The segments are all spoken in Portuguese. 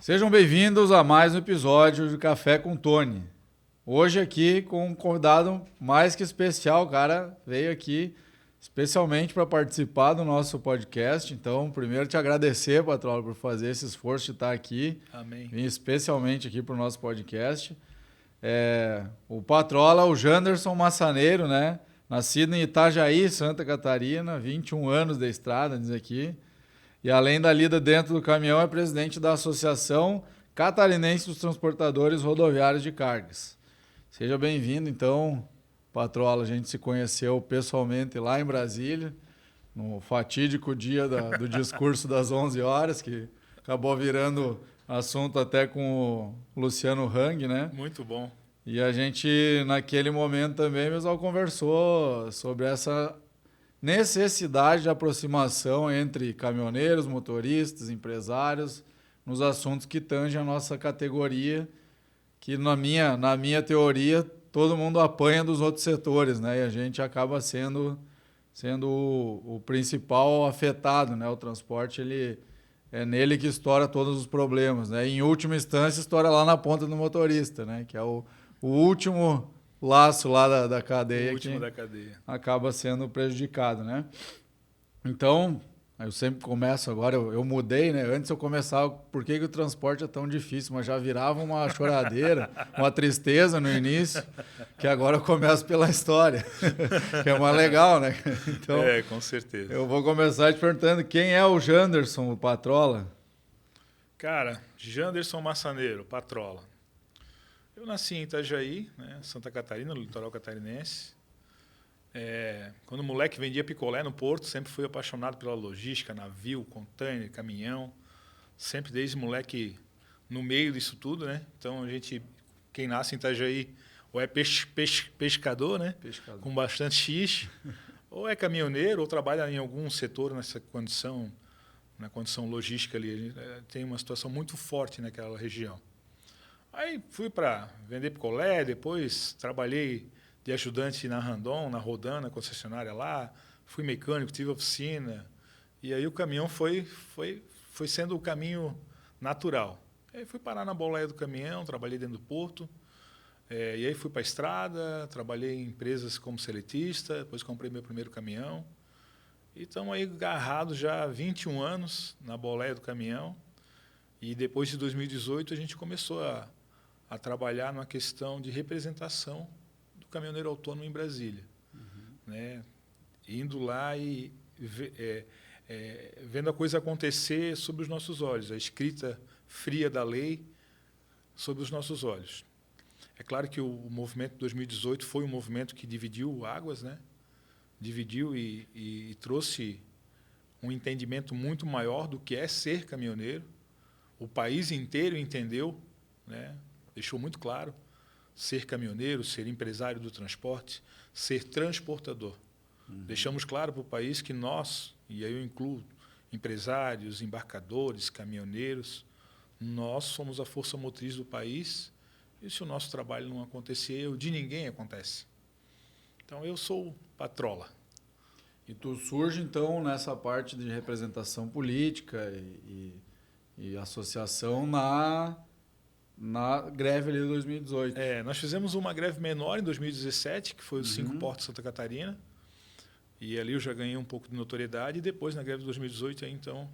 Sejam bem-vindos a mais um episódio de Café com Tony. Hoje aqui com um convidado mais que especial, o cara veio aqui especialmente para participar do nosso podcast. Então, primeiro te agradecer, Patrola, por fazer esse esforço de estar aqui. Amém. Vim especialmente aqui para o nosso podcast. O Patrola, o Janderson Massaneiro, né? Nascido em Itajaí, Santa Catarina, 21 anos de estrada, diz aqui. E além da lida dentro do caminhão, é presidente da Associação Catarinense dos Transportadores Rodoviários de Cargas. Seja bem-vindo, então, Patrola. A gente se conheceu pessoalmente lá em Brasília, no fatídico dia do discurso das 11 horas, que acabou virando assunto até com o Luciano Hang, né? Muito bom. E a gente, naquele momento também, pessoal, conversou sobre essa necessidade de aproximação entre caminhoneiros, motoristas, empresários, nos assuntos que tangem a nossa categoria, que na minha teoria todo mundo apanha dos outros setores, né? E a gente acaba sendo o principal afetado, né? O transporte, ele é nele que estoura todos os problemas, né? E, em última instância, estoura lá na ponta do motorista, né? Que é o último laço lá da cadeia, o último da cadeia, acaba sendo prejudicado, né? Então, eu sempre começo agora, eu mudei, né? Antes eu começava, por que o transporte é tão difícil? Mas já virava uma choradeira, uma tristeza no início, que agora eu começo pela história, que é mais legal, né? Então, com certeza. Eu vou começar te perguntando quem é o Janderson, o Patrola? Cara, Janderson Massaneiro, Patrola. Eu nasci em Itajaí, né, Santa Catarina, no litoral catarinense. Quando moleque vendia picolé no porto, sempre fui apaixonado pela logística, navio, container, caminhão. Sempre desde moleque no meio disso tudo, né? Então, quem nasce em Itajaí, ou é pescador, né? Pescador. Com bastante xixi, ou é caminhoneiro, ou trabalha em algum setor nessa condição, na condição logística ali. Tem uma situação muito forte naquela região. Aí fui para vender picolé, depois trabalhei de ajudante na Randon, na Rodan, na concessionária lá, fui mecânico, tive oficina, e aí o caminhão foi sendo o caminho natural. Aí fui parar na boleia do caminhão, trabalhei dentro do porto, e aí fui para a estrada, trabalhei em empresas como seletista, depois comprei meu primeiro caminhão, e estamos aí agarrados já há 21 anos na boleia do caminhão, e depois de 2018 a gente começou a trabalhar numa questão de representação do caminhoneiro autônomo em Brasília. Né? Indo lá e vendo a coisa acontecer sob os nossos olhos, a escrita fria da lei sob os nossos olhos. É claro que o movimento de 2018 foi um movimento que dividiu águas, né? Dividiu e trouxe um entendimento muito maior do que é ser caminhoneiro. O país inteiro entendeu, né? Deixou muito claro, ser caminhoneiro, ser empresário do transporte, ser transportador. Deixamos claro para o país que nós, e aí eu incluo empresários, embarcadores, caminhoneiros, nós somos a força motriz do país, e se o nosso trabalho não acontecer, o de ninguém acontece. Então, eu sou Patrola. E tu surge, então, nessa parte de representação política e associação na greve ali de 2018. Nós fizemos uma greve menor em 2017, que foi os 5 portos de Santa Catarina, e ali eu já ganhei um pouco de notoriedade, e depois, na greve de 2018, aí, então,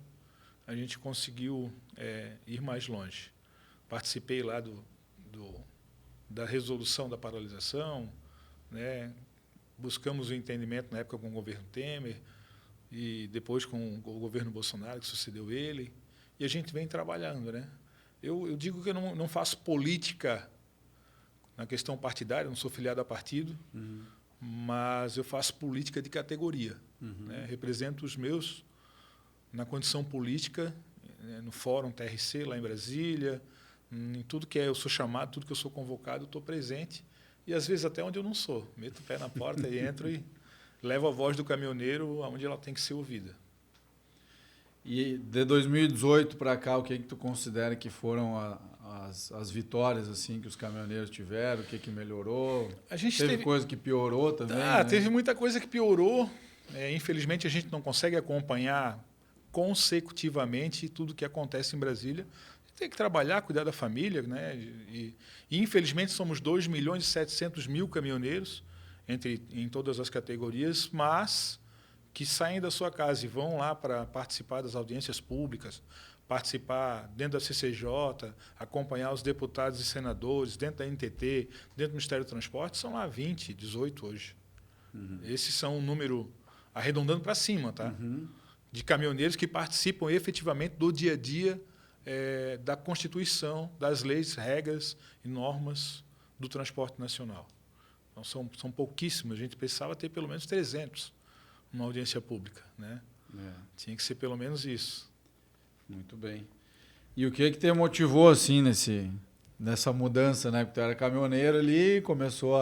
a gente conseguiu ir mais longe. Participei lá da resolução da paralisação, né? Buscamos o entendimento na época com o governo Temer, e depois com o governo Bolsonaro, que sucedeu ele, e a gente vem trabalhando, né? Eu digo que eu não faço política na questão partidária, não sou filiado a partido, mas eu faço política de categoria. Né? Represento os meus na condição política, no Fórum TRC, lá em Brasília, em tudo que eu sou chamado, tudo que eu sou convocado, eu estou presente, e às vezes até onde eu não sou. Meto o pé na porta e entro e levo a voz do caminhoneiro aonde ela tem que ser ouvida. E de 2018 para cá, o que tu considera que foram as vitórias assim que os caminhoneiros tiveram? O que melhorou? Teve coisa que piorou também? Né? Teve muita coisa que piorou. Infelizmente, a gente não consegue acompanhar consecutivamente tudo o que acontece em Brasília. Tem que trabalhar, cuidar da família, né? E infelizmente somos 2.700.000 caminhoneiros em todas as categorias, mas que saem da sua casa e vão lá para participar das audiências públicas, participar dentro da CCJ, acompanhar os deputados e senadores, dentro da NTT, dentro do Ministério do Transporte, são lá 20, 18 hoje. Esses são um número, arredondando para cima, tá? De caminhoneiros que participam efetivamente do dia a dia da Constituição, das leis, regras e normas do transporte nacional. Então, são pouquíssimos. A gente precisava ter pelo menos 300 numa audiência pública, né? Tinha que ser pelo menos isso. Muito bem. E o que te motivou assim nessa mudança, né? Porque tu era caminhoneiro ali, começou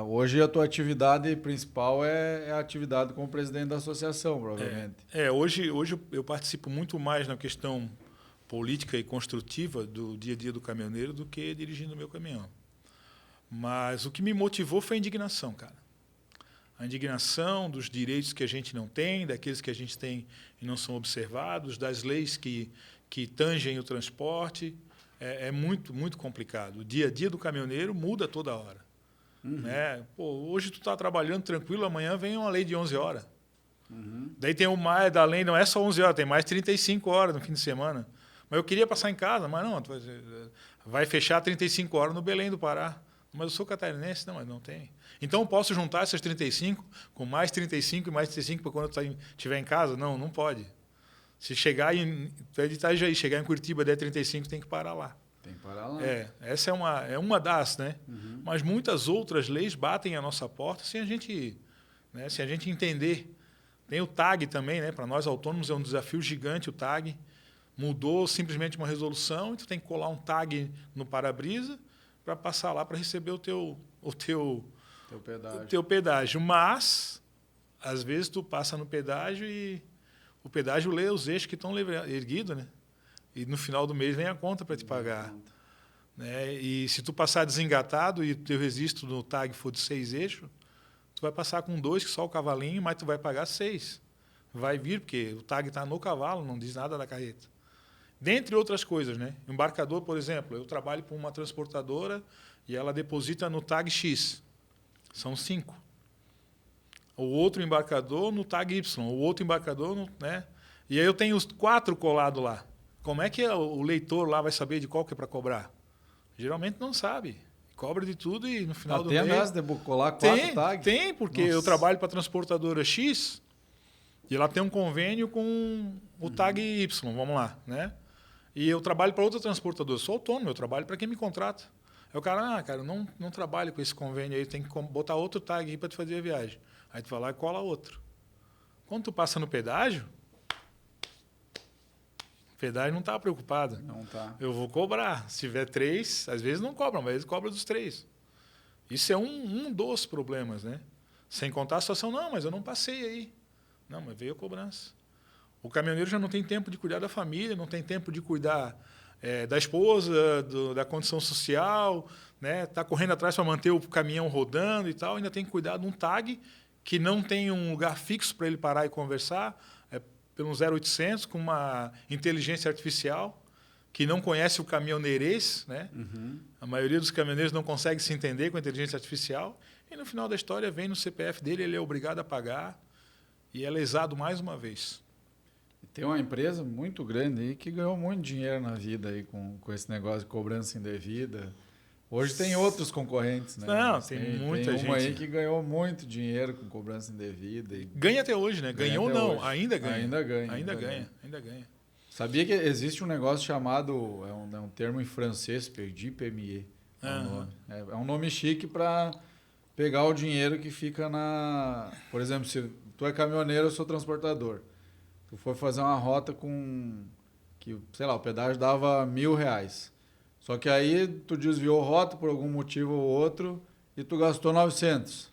hoje a tua atividade principal é a atividade como presidente da associação, provavelmente. Hoje eu participo muito mais na questão política e construtiva do dia a dia do caminhoneiro do que dirigindo o meu caminhão. Mas o que me motivou foi a indignação, cara. A indignação dos direitos que a gente não tem, daqueles que a gente tem e não são observados, das leis que tangem o transporte. É muito, muito complicado. O dia a dia do caminhoneiro muda toda hora. Né? Pô, hoje tu está trabalhando tranquilo, amanhã vem uma lei de 11 horas. Daí tem mais da lei, não é só 11 horas, tem mais 35 horas no fim de semana. Mas eu queria passar em casa, mas não, vai fechar 35 horas no Belém do Pará. Mas eu sou catarinense, não, mas não tem. Então eu posso juntar essas 35 com mais 35 e mais 35 para quando eu estiver em casa? Não, não pode. Se chegar em Itajaí, chegar em Curitiba, der 35, tem que parar lá. Tem que parar lá. Essa é uma das, né? Mas muitas outras leis batem à nossa porta sem a gente, né, sem a gente entender. Tem o TAG também, né? Para nós autônomos é um desafio gigante o TAG. Mudou simplesmente uma resolução e tu tem que colar um TAG no para-brisa para passar lá para receber o teu pedágio. Mas, às vezes, tu passa no pedágio e o pedágio lê os eixos que estão erguidos, né? E no final do mês vem a conta para te pagar. Né? E se tu passar desengatado e o teu registro no TAG for de 6 eixos, tu vai passar com 2, que só o cavalinho, mas tu vai pagar 6. Vai vir, porque o TAG está no cavalo, não diz nada da carreta. Dentre outras coisas, né? Embarcador, por exemplo, eu trabalho com uma transportadora e ela deposita no TAG X. São 5. O outro embarcador no TAG Y, o outro embarcador, né? E aí eu tenho os 4 colados lá. Como é que o leitor lá vai saber de qual que é para cobrar? Geralmente não sabe. Cobra de tudo e no final do mês... Tem nessa de colar 4 tags? Tem, porque eu trabalho para a transportadora X e ela tem um convênio com o TAG Y, vamos lá, né? E eu trabalho para outra transportadora. Sou autônomo, eu trabalho para quem me contrata. Aí o cara, cara, não trabalho com esse convênio aí, tem que botar outro tag aí para te fazer a viagem. Aí tu vai lá e cola outro. Quando tu passa no pedágio, o pedágio não está preocupado. Não tá. Eu vou cobrar. Se tiver 3, às vezes não cobram, mas eles cobram dos 3. Isso é um dos problemas, né? Sem contar a situação, não, mas eu não passei aí. Não, mas veio a cobrança. O caminhoneiro já não tem tempo de cuidar da família, não tem tempo de cuidar da esposa, da condição social, né? Tá correndo atrás para manter o caminhão rodando e tal, ainda tem que cuidar de um tag que não tem um lugar fixo para ele parar e conversar, pelo 0800 com uma inteligência artificial que não conhece o caminhoneirês, né? A maioria dos caminhoneiros não consegue se entender com a inteligência artificial e no final da história vem no CPF dele, ele é obrigado a pagar e é lesado mais uma vez. Tem uma empresa muito grande aí que ganhou muito dinheiro na vida aí com esse negócio de cobrança indevida. Hoje tem outros concorrentes, né? Não, tem muita gente. Tem uma aí que ganhou muito dinheiro com cobrança indevida. Ganha até hoje, né? Ganhou não, hoje. Ainda ganha. Ainda ganha. Ainda ganha. Sabia que existe um negócio chamado, é um termo em francês, perdi PME. É um nome chique para pegar o dinheiro que fica na... Por exemplo, se tu é caminhoneiro, eu sou transportador. Tu foi fazer uma rota que, sei lá, o pedágio dava R$1.000. Só que aí tu desviou rota por algum motivo ou outro e tu gastou 900.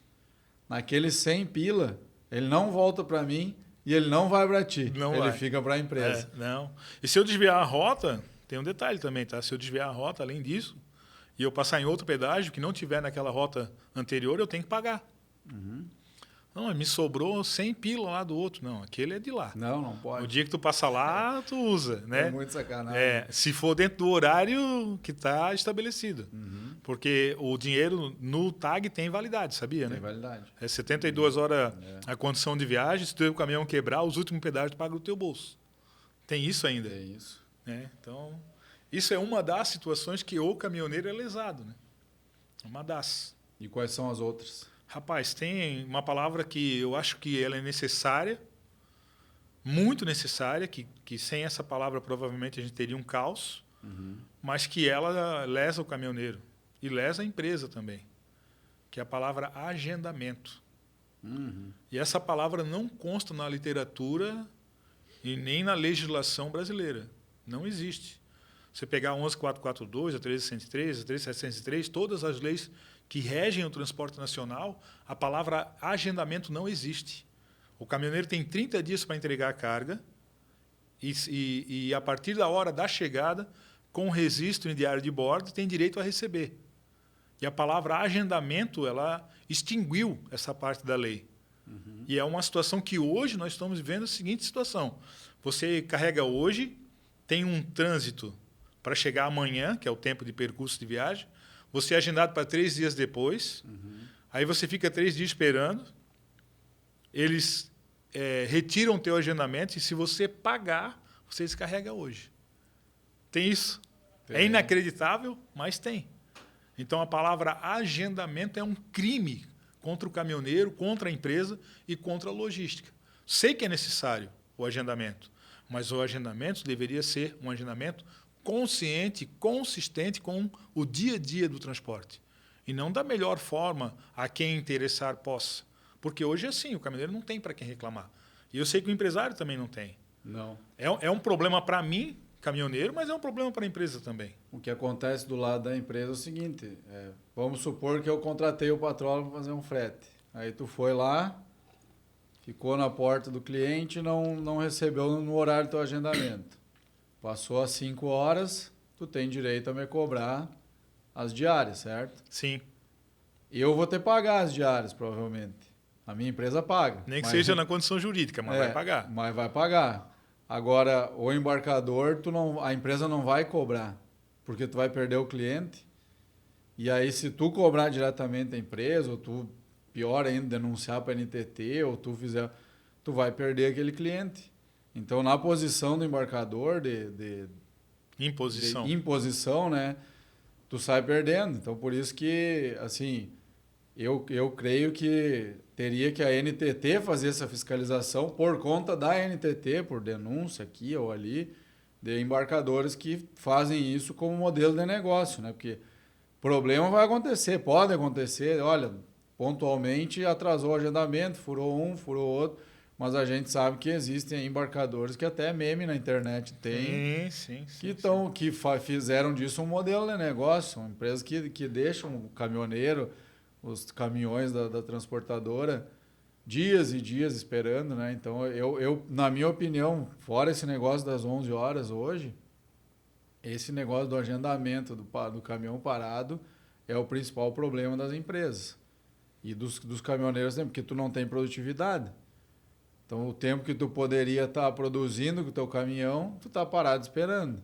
Naqueles 100 pila, ele não volta para mim e ele não vai para ti. Ele fica para a empresa. Não. E se eu desviar a rota, tem um detalhe também, tá? Se eu desviar a rota, além disso, e eu passar em outro pedágio que não tiver naquela rota anterior, eu tenho que pagar. Não, me sobrou 100 pila lá do outro. Não, aquele é de lá. Não pode. O dia que tu passa lá, tu usa, né? É muito sacanagem. Se for dentro do horário que está estabelecido. Porque o dinheiro no TAG tem validade, sabia, né? Tem validade. É 72 horas a condição de viagem. Se o teu caminhão quebrar, os últimos pedágios tu paga do teu bolso. Tem isso ainda. É isso. Né? Então, isso é uma das situações que o caminhoneiro é lesado, né? Uma das. E quais são as outras? Rapaz, tem uma palavra que eu acho que ela é necessária, muito necessária, que sem essa palavra provavelmente a gente teria um caos, mas que ela lesa o caminhoneiro e lesa a empresa também, que é a palavra agendamento. E essa palavra não consta na literatura e nem na legislação brasileira. Não existe. Você pegar a 11442, a 13103, a 13703, todas as leis que regem o transporte nacional, a palavra agendamento não existe. O caminhoneiro tem 30 dias para entregar a carga e a partir da hora da chegada, com registro em diário de bordo, tem direito a receber. E a palavra agendamento, ela extinguiu essa parte da lei. E é uma situação que hoje nós estamos vivendo a seguinte situação. Você carrega hoje, tem um trânsito para chegar amanhã, que é o tempo de percurso de viagem, você é agendado para 3 dias depois, aí você fica 3 dias esperando, eles retiram o teu agendamento e se você pagar, você descarrega hoje. Tem isso. É inacreditável, mas tem. Então a palavra agendamento é um crime contra o caminhoneiro, contra a empresa e contra a logística. Sei que é necessário o agendamento, mas o agendamento deveria ser um agendamento consciente, consistente com o dia a dia do transporte. E não da melhor forma a quem interessar possa. Porque hoje é assim, o caminhoneiro não tem para quem reclamar. E eu sei que o empresário também não tem. Não. É um problema para mim, caminhoneiro, mas é um problema para a empresa também. O que acontece do lado da empresa é o seguinte, vamos supor que eu contratei o Patrola para fazer um frete. Aí tu foi lá, ficou na porta do cliente e não recebeu no horário do teu agendamento. Passou as 5 horas, tu tem direito a me cobrar as diárias, certo? Sim. Eu vou ter que pagar as diárias, provavelmente. A minha empresa paga. Nem que seja na condição jurídica, mas vai pagar. Mas vai pagar. Agora, o embarcador, a empresa não vai cobrar, porque tu vai perder o cliente. E aí, se tu cobrar diretamente a empresa, ou tu, pior ainda, denunciar para a NTT, ou tu vai perder aquele cliente. Então, na posição do embarcador de imposição, né, tu sai perdendo. Então, por isso que, assim, eu creio que teria que a NTT fazer essa fiscalização por conta da NTT, por denúncia aqui ou ali, de embarcadores que fazem isso como modelo de negócio, né? Porque problema vai acontecer, pode acontecer, olha, pontualmente atrasou o agendamento, furou um, furou outro, mas a gente sabe que existem embarcadores que até meme na internet tem, que fizeram disso um modelo de negócio, uma empresa que deixa um caminhoneiro, os caminhões da transportadora, dias e dias esperando, né? Então, eu, na minha opinião, fora esse negócio das 11 horas hoje, esse negócio do agendamento do caminhão parado é o principal problema das empresas. E dos caminhoneiros também, porque tu não tem produtividade. Então, o tempo que tu poderia estar produzindo com o teu caminhão, tu está parado esperando.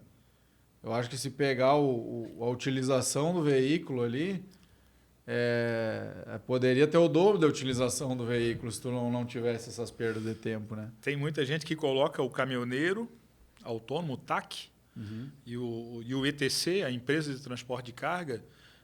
Eu acho que se pegar a utilização do veículo ali, poderia ter o dobro da utilização do veículo se tu não tivesse essas perdas de tempo, né? Tem muita gente que coloca o caminhoneiro autônomo, o TAC, e o ETC, a empresa de transporte de carga,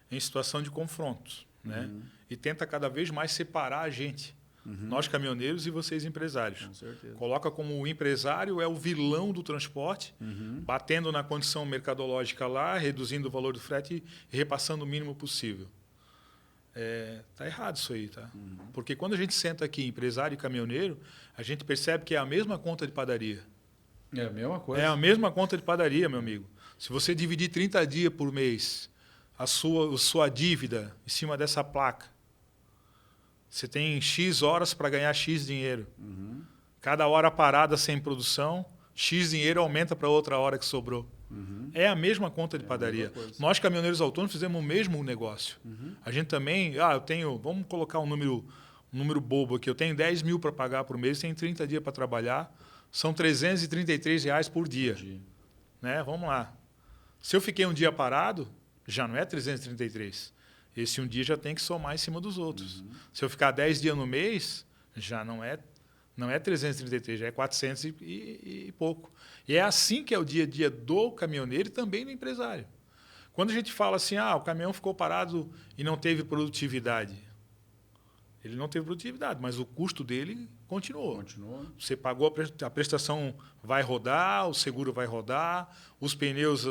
em situação de confrontos, né? E tenta cada vez mais separar a gente, nós caminhoneiros e vocês empresários. Com certeza. Coloca como o empresário é o vilão do transporte, batendo na condição mercadológica lá, reduzindo o valor do frete e repassando o mínimo possível. Tá errado isso aí, tá? Porque quando a gente senta aqui, empresário e caminhoneiro, a gente percebe que é a mesma conta de padaria. É a mesma coisa. É a mesma conta de padaria, meu amigo. Se você dividir 30 dias por mês, a sua dívida em cima dessa placa, você tem X horas para ganhar X dinheiro. Cada hora parada sem produção, X dinheiro aumenta para outra hora que sobrou. É a mesma conta de padaria. Nós, caminhoneiros autônomos, fizemos o mesmo negócio. A gente também, vamos colocar um número um número bobo aqui, eu tenho 10 mil para pagar por mês, tenho 30 dias para trabalhar, são R$333 por dia. Né? Vamos lá. Se eu fiquei um dia parado, já não é 333. Esse um dia já tem que somar em cima dos outros. Se eu ficar 10 dias no mês, já não é 333, já é 400 e pouco. E é assim que é o dia a dia do caminhoneiro e também do empresário. Quando a gente fala assim, o caminhão ficou parado e não teve produtividade. Ele não teve produtividade, mas o custo dele continuou. Você pagou, a prestação vai rodar, o seguro vai rodar, os pneus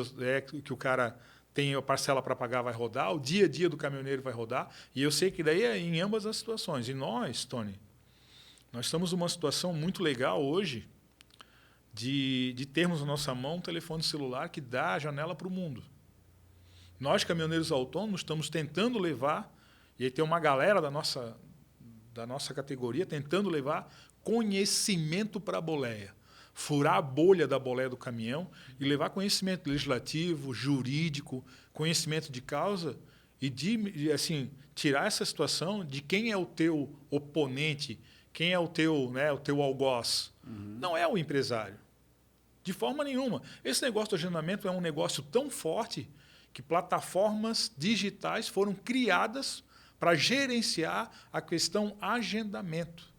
que o cara tem a parcela para pagar vai rodar, o dia a dia do caminhoneiro vai rodar. E eu sei que daí é em ambas as situações. E nós, Tony, nós estamos numa situação muito legal hoje de termos na nossa mão um telefone celular que dá a janela para o mundo. Nós, caminhoneiros autônomos, estamos tentando levar, e aí tem uma galera da nossa categoria tentando levar conhecimento para a boleia. Furar a bolha da boleia do caminhão e levar conhecimento legislativo, jurídico, conhecimento de causa e assim, tirar essa situação de quem é o teu oponente, quem é o teu algoz. Não é o empresário. De forma nenhuma. Esse negócio do agendamento é um negócio tão forte que plataformas digitais foram criadas para gerenciar a questão agendamento.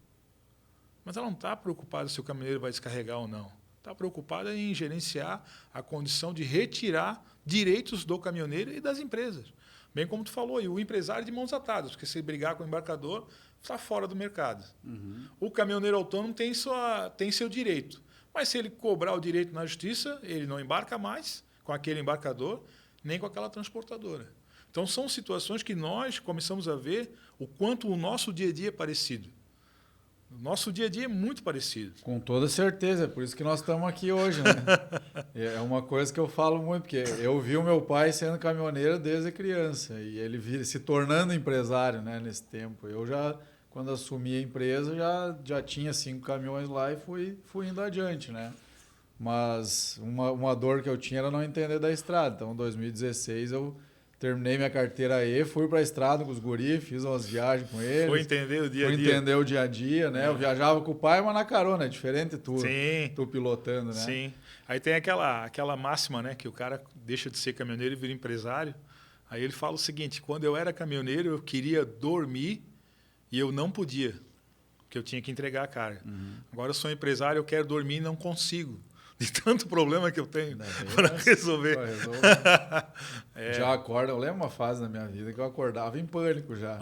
Mas ela não está preocupada se o caminhoneiro vai descarregar ou não. Está preocupada em gerenciar a condição de retirar direitos do caminhoneiro e das empresas. Bem como tu falou, e o empresário de mãos atadas, porque se brigar com o embarcador, está fora do mercado. O caminhoneiro autônomo tem seu direito. Mas se ele cobrar o direito na justiça, ele não embarca mais com aquele embarcador, nem com aquela transportadora. Então, são situações que nós começamos a ver o quanto o nosso dia a dia é parecido. O nosso dia a dia é muito parecido. Com toda certeza, é por isso que nós estamos aqui hoje, né? É uma coisa que eu falo muito, porque eu vi o meu pai sendo caminhoneiro desde criança e ele se tornando empresário, né, nesse tempo. Eu já, quando assumi a empresa, já tinha 5 caminhões lá e fui indo adiante, né? Mas uma dor que eu tinha era não entender da estrada. Então, em 2016, eu terminei minha carteira aí, fui para a estrada com os guris, fiz umas viagens com eles. Foi entender o dia a dia. Fui entender o dia a dia, né? Eu viajava com o pai, mas na carona, é diferente tu pilotando, né? Sim. Aí tem aquela máxima, né? Que o cara deixa de ser caminhoneiro e vira empresário. Aí ele fala o seguinte, quando eu era caminhoneiro, eu queria dormir e eu não podia, porque eu tinha que entregar a carga. Agora eu sou empresário, eu quero dormir e não consigo. De tanto problema que eu tenho para resolver. Já acorda, eu lembro uma fase na minha vida que eu acordava em pânico já.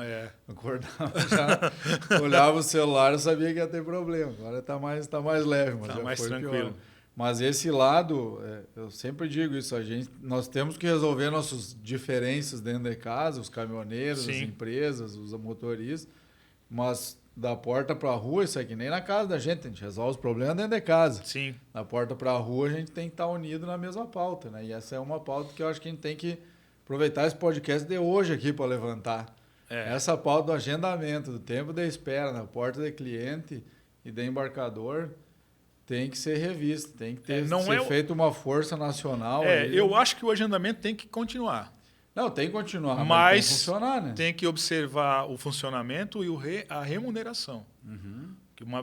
Acordava já, olhava o celular, eu sabia que ia ter problema. Agora está mais leve, mas tá já mais foi tranquilo. Pior. Mas esse lado, eu sempre digo isso, nós temos que resolver nossas diferenças dentro de casa, os caminhoneiros, as empresas, os motoristas, mas da porta para a rua, isso aqui nem na casa da gente, a gente resolve os problemas dentro de casa. Sim. Da porta para a rua, a gente tem que estar unido na mesma pauta, né? E essa é uma pauta que eu acho que a gente tem que aproveitar esse podcast de hoje aqui para levantar. Essa pauta do agendamento, do tempo de espera na porta de cliente e de embarcador tem que ser revista, tem que ser feita uma força nacional. Eu acho que o agendamento tem que continuar. Não, tem que continuar, mas tem que funcionar, né? Tem que observar o funcionamento e a remuneração.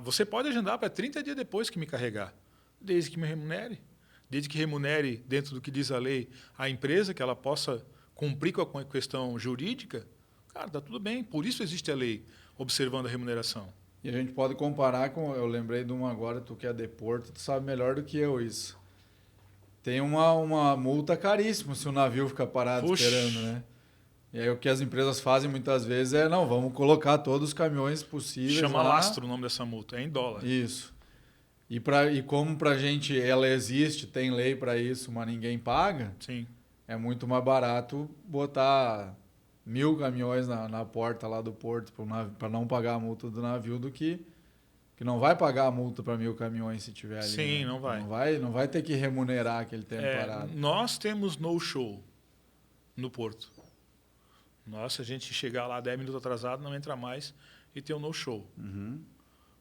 Você pode agendar para 30 dias depois que me carregar, desde que me remunere. Desde que remunere, dentro do que diz a lei, a empresa, que ela possa cumprir com a questão jurídica, cara, está tudo bem. Por isso existe a lei, observando a remuneração. E a gente pode comparar com... Eu lembrei de uma agora, tu que é de Porto, tu sabe melhor do que eu isso. Tem uma multa caríssima se o navio ficar parado esperando, né? E aí o que as empresas fazem muitas vezes vamos colocar todos os caminhões possíveis Chama lá. lastro o nome dessa multa, é em dólar. Isso. E como pra gente ela existe, tem lei para isso, mas ninguém paga, sim, é muito mais barato botar 1.000 caminhões na porta lá do porto para não pagar a multa do navio do que não vai pagar a multa para 1.000 caminhões se tiver ali. Sim, né? não vai. Não vai ter que remunerar aquele tempo parado. Nós temos no-show no porto. Se a gente chegar lá 10 minutos atrasado, não entra mais e tem um no-show.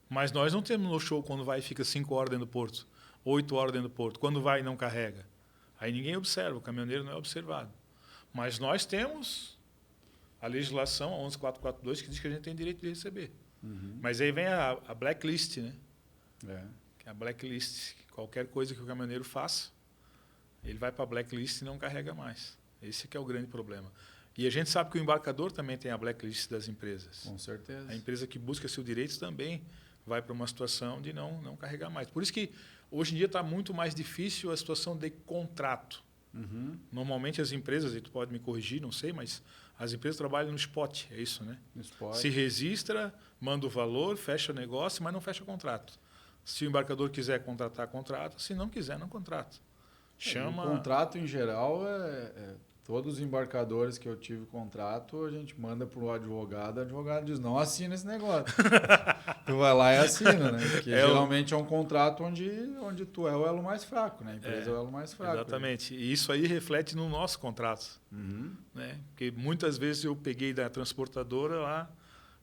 Mas nós não temos no-show quando vai e fica 5 horas dentro do porto, 8 horas dentro do porto. Quando vai e não carrega. Aí ninguém observa, o caminhoneiro não é observado. Mas nós temos a legislação, a 11442, que diz que a gente tem direito de receber. Mas aí vem a blacklist, né? Que é a blacklist. Qualquer coisa que o caminhoneiro faça, ele vai para a blacklist e não carrega mais. Esse que é o grande problema. E a gente sabe que o embarcador também tem a blacklist das empresas. Com certeza. A empresa que busca seus direitos também vai para uma situação de não carregar mais. Por isso que hoje em dia está muito mais difícil a situação de contrato. Normalmente as empresas, e tu pode me corrigir, não sei, mas as empresas trabalham no spot, é isso, né? No spot. Se registra, manda o valor, fecha o negócio, mas não fecha o contrato. Se o embarcador quiser contratar, contrata. Se não quiser, não contrata. O contrato, em geral, todos os embarcadores que eu tive contrato, a gente manda para o advogado diz, não assina esse negócio. Tu vai lá e assina, né? Porque geralmente é um contrato onde tu é o elo mais fraco, né? A empresa é o elo mais fraco. Exatamente. E isso aí reflete no nosso contrato. Né? Porque muitas vezes eu peguei da transportadora lá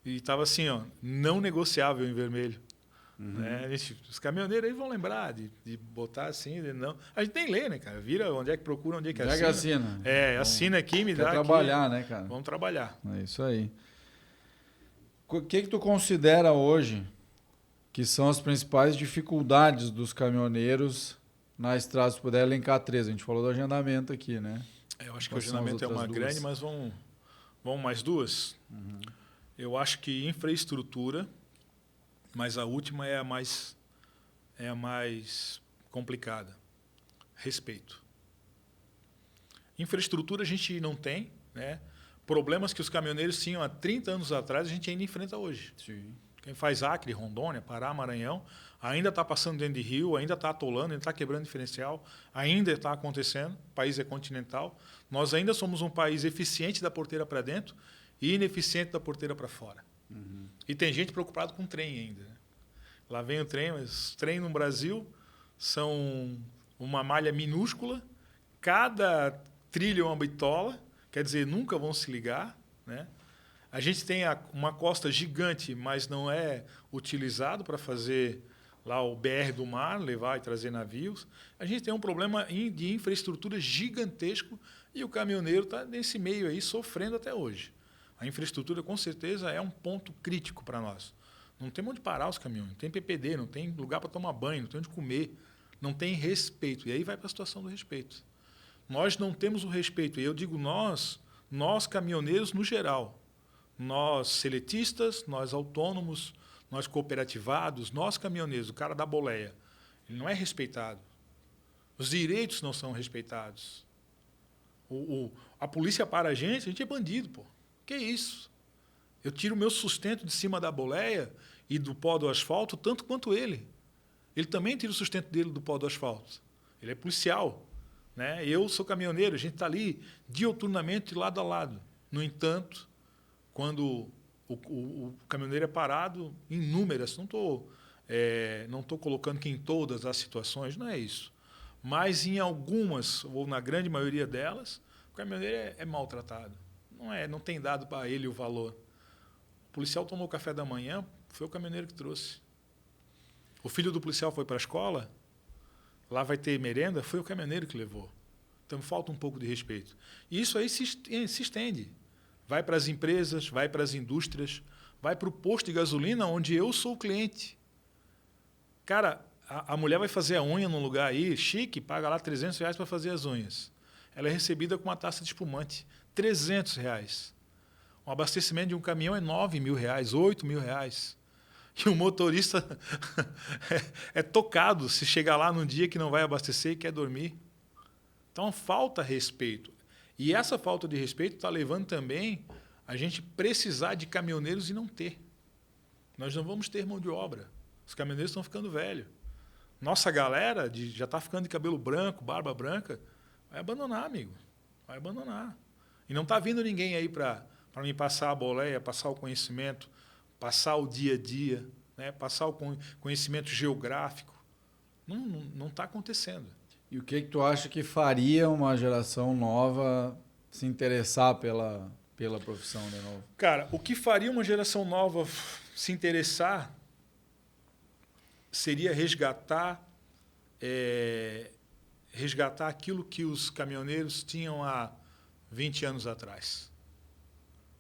e estava assim, ó, não negociável em vermelho. Né? Os caminhoneiros aí vão lembrar de botar assim, não. A gente nem lê, né, cara? Vira onde é que procura, onde é que assina. Onde é que assina? Assina aqui, me dá aqui. Trabalhar, né, cara? Vamos trabalhar. É isso aí. O que tu considera hoje que são as principais dificuldades dos caminhoneiros na estrada? Se puder elencar 3. A gente falou do agendamento aqui, né? Eu acho que o agendamento é uma grande, mas vão mais 2. Eu acho que infraestrutura, mas a última é a mais complicada. Respeito. Infraestrutura a gente não tem, né? Problemas que os caminhoneiros tinham há 30 anos atrás, a gente ainda enfrenta hoje. Sim. Quem faz Acre, Rondônia, Pará, Maranhão, ainda está passando dentro de rio, ainda está atolando, ainda está quebrando diferencial, ainda está acontecendo. O país é continental. Nós ainda somos um país eficiente da porteira para dentro e ineficiente da porteira para fora. E tem gente preocupada com trem ainda. Né? Lá vem o trem, mas os trens no Brasil são uma malha minúscula, cada trilho é uma bitola, quer dizer, nunca vão se ligar. Né? A gente tem uma costa gigante, mas não é utilizado para fazer lá o BR do mar, levar e trazer navios. A gente tem um problema de infraestrutura gigantesco e o caminhoneiro está nesse meio aí sofrendo até hoje. A infraestrutura, com certeza, é um ponto crítico para nós. Não tem onde parar os caminhões, não tem PPD, não tem lugar para tomar banho, não tem onde comer, não tem respeito. E aí vai para a situação do respeito. Nós não temos o respeito. E eu digo nós caminhoneiros no geral. Nós seletistas, nós autônomos, nós cooperativados, nós caminhoneiros, o cara da boleia. Ele não é respeitado. Os direitos não são respeitados. A polícia para a gente é bandido, pô. Que isso? Eu tiro o meu sustento de cima da boleia e do pó do asfalto tanto quanto ele. Ele também tira o sustento dele do pó do asfalto. Ele é policial. Né? Eu sou caminhoneiro, a gente está ali diuturnamente, de lado a lado. No entanto, quando o caminhoneiro é parado, inúmeras, não estou colocando que em todas as situações, não é isso. Mas em algumas, ou na grande maioria delas, o caminhoneiro é maltratado. Não tem dado para ele o valor. O policial tomou café da manhã, foi o caminhoneiro que trouxe. O filho do policial foi para a escola, lá vai ter merenda, foi o caminhoneiro que levou. Então falta um pouco de respeito. E isso aí se estende. Vai para as empresas, vai para as indústrias, vai para o posto de gasolina onde eu sou o cliente. Cara, a mulher vai fazer a unha num lugar aí, chique, paga lá R$300 para fazer as unhas. Ela é recebida com uma taça de espumante. R$300. Um abastecimento de um caminhão é R$9.000, R$8.000. E o motorista é tocado se chegar lá num dia que não vai abastecer e quer dormir. Então, falta respeito. E essa falta de respeito está levando também a gente precisar de caminhoneiros e não ter. Nós não vamos ter mão de obra. Os caminhoneiros estão ficando velhos. Nossa galera já está ficando de cabelo branco, barba branca, vai abandonar, amigo. Vai abandonar. E não está vindo ninguém aí para me passar a boleia, passar o conhecimento, passar o dia a dia, né? Passar o conhecimento geográfico. Não está acontecendo. E o que tu acha que faria uma geração nova se interessar pela profissão de novo? Cara, o que faria uma geração nova se interessar seria resgatar aquilo que os caminhoneiros tinham há 20 anos atrás.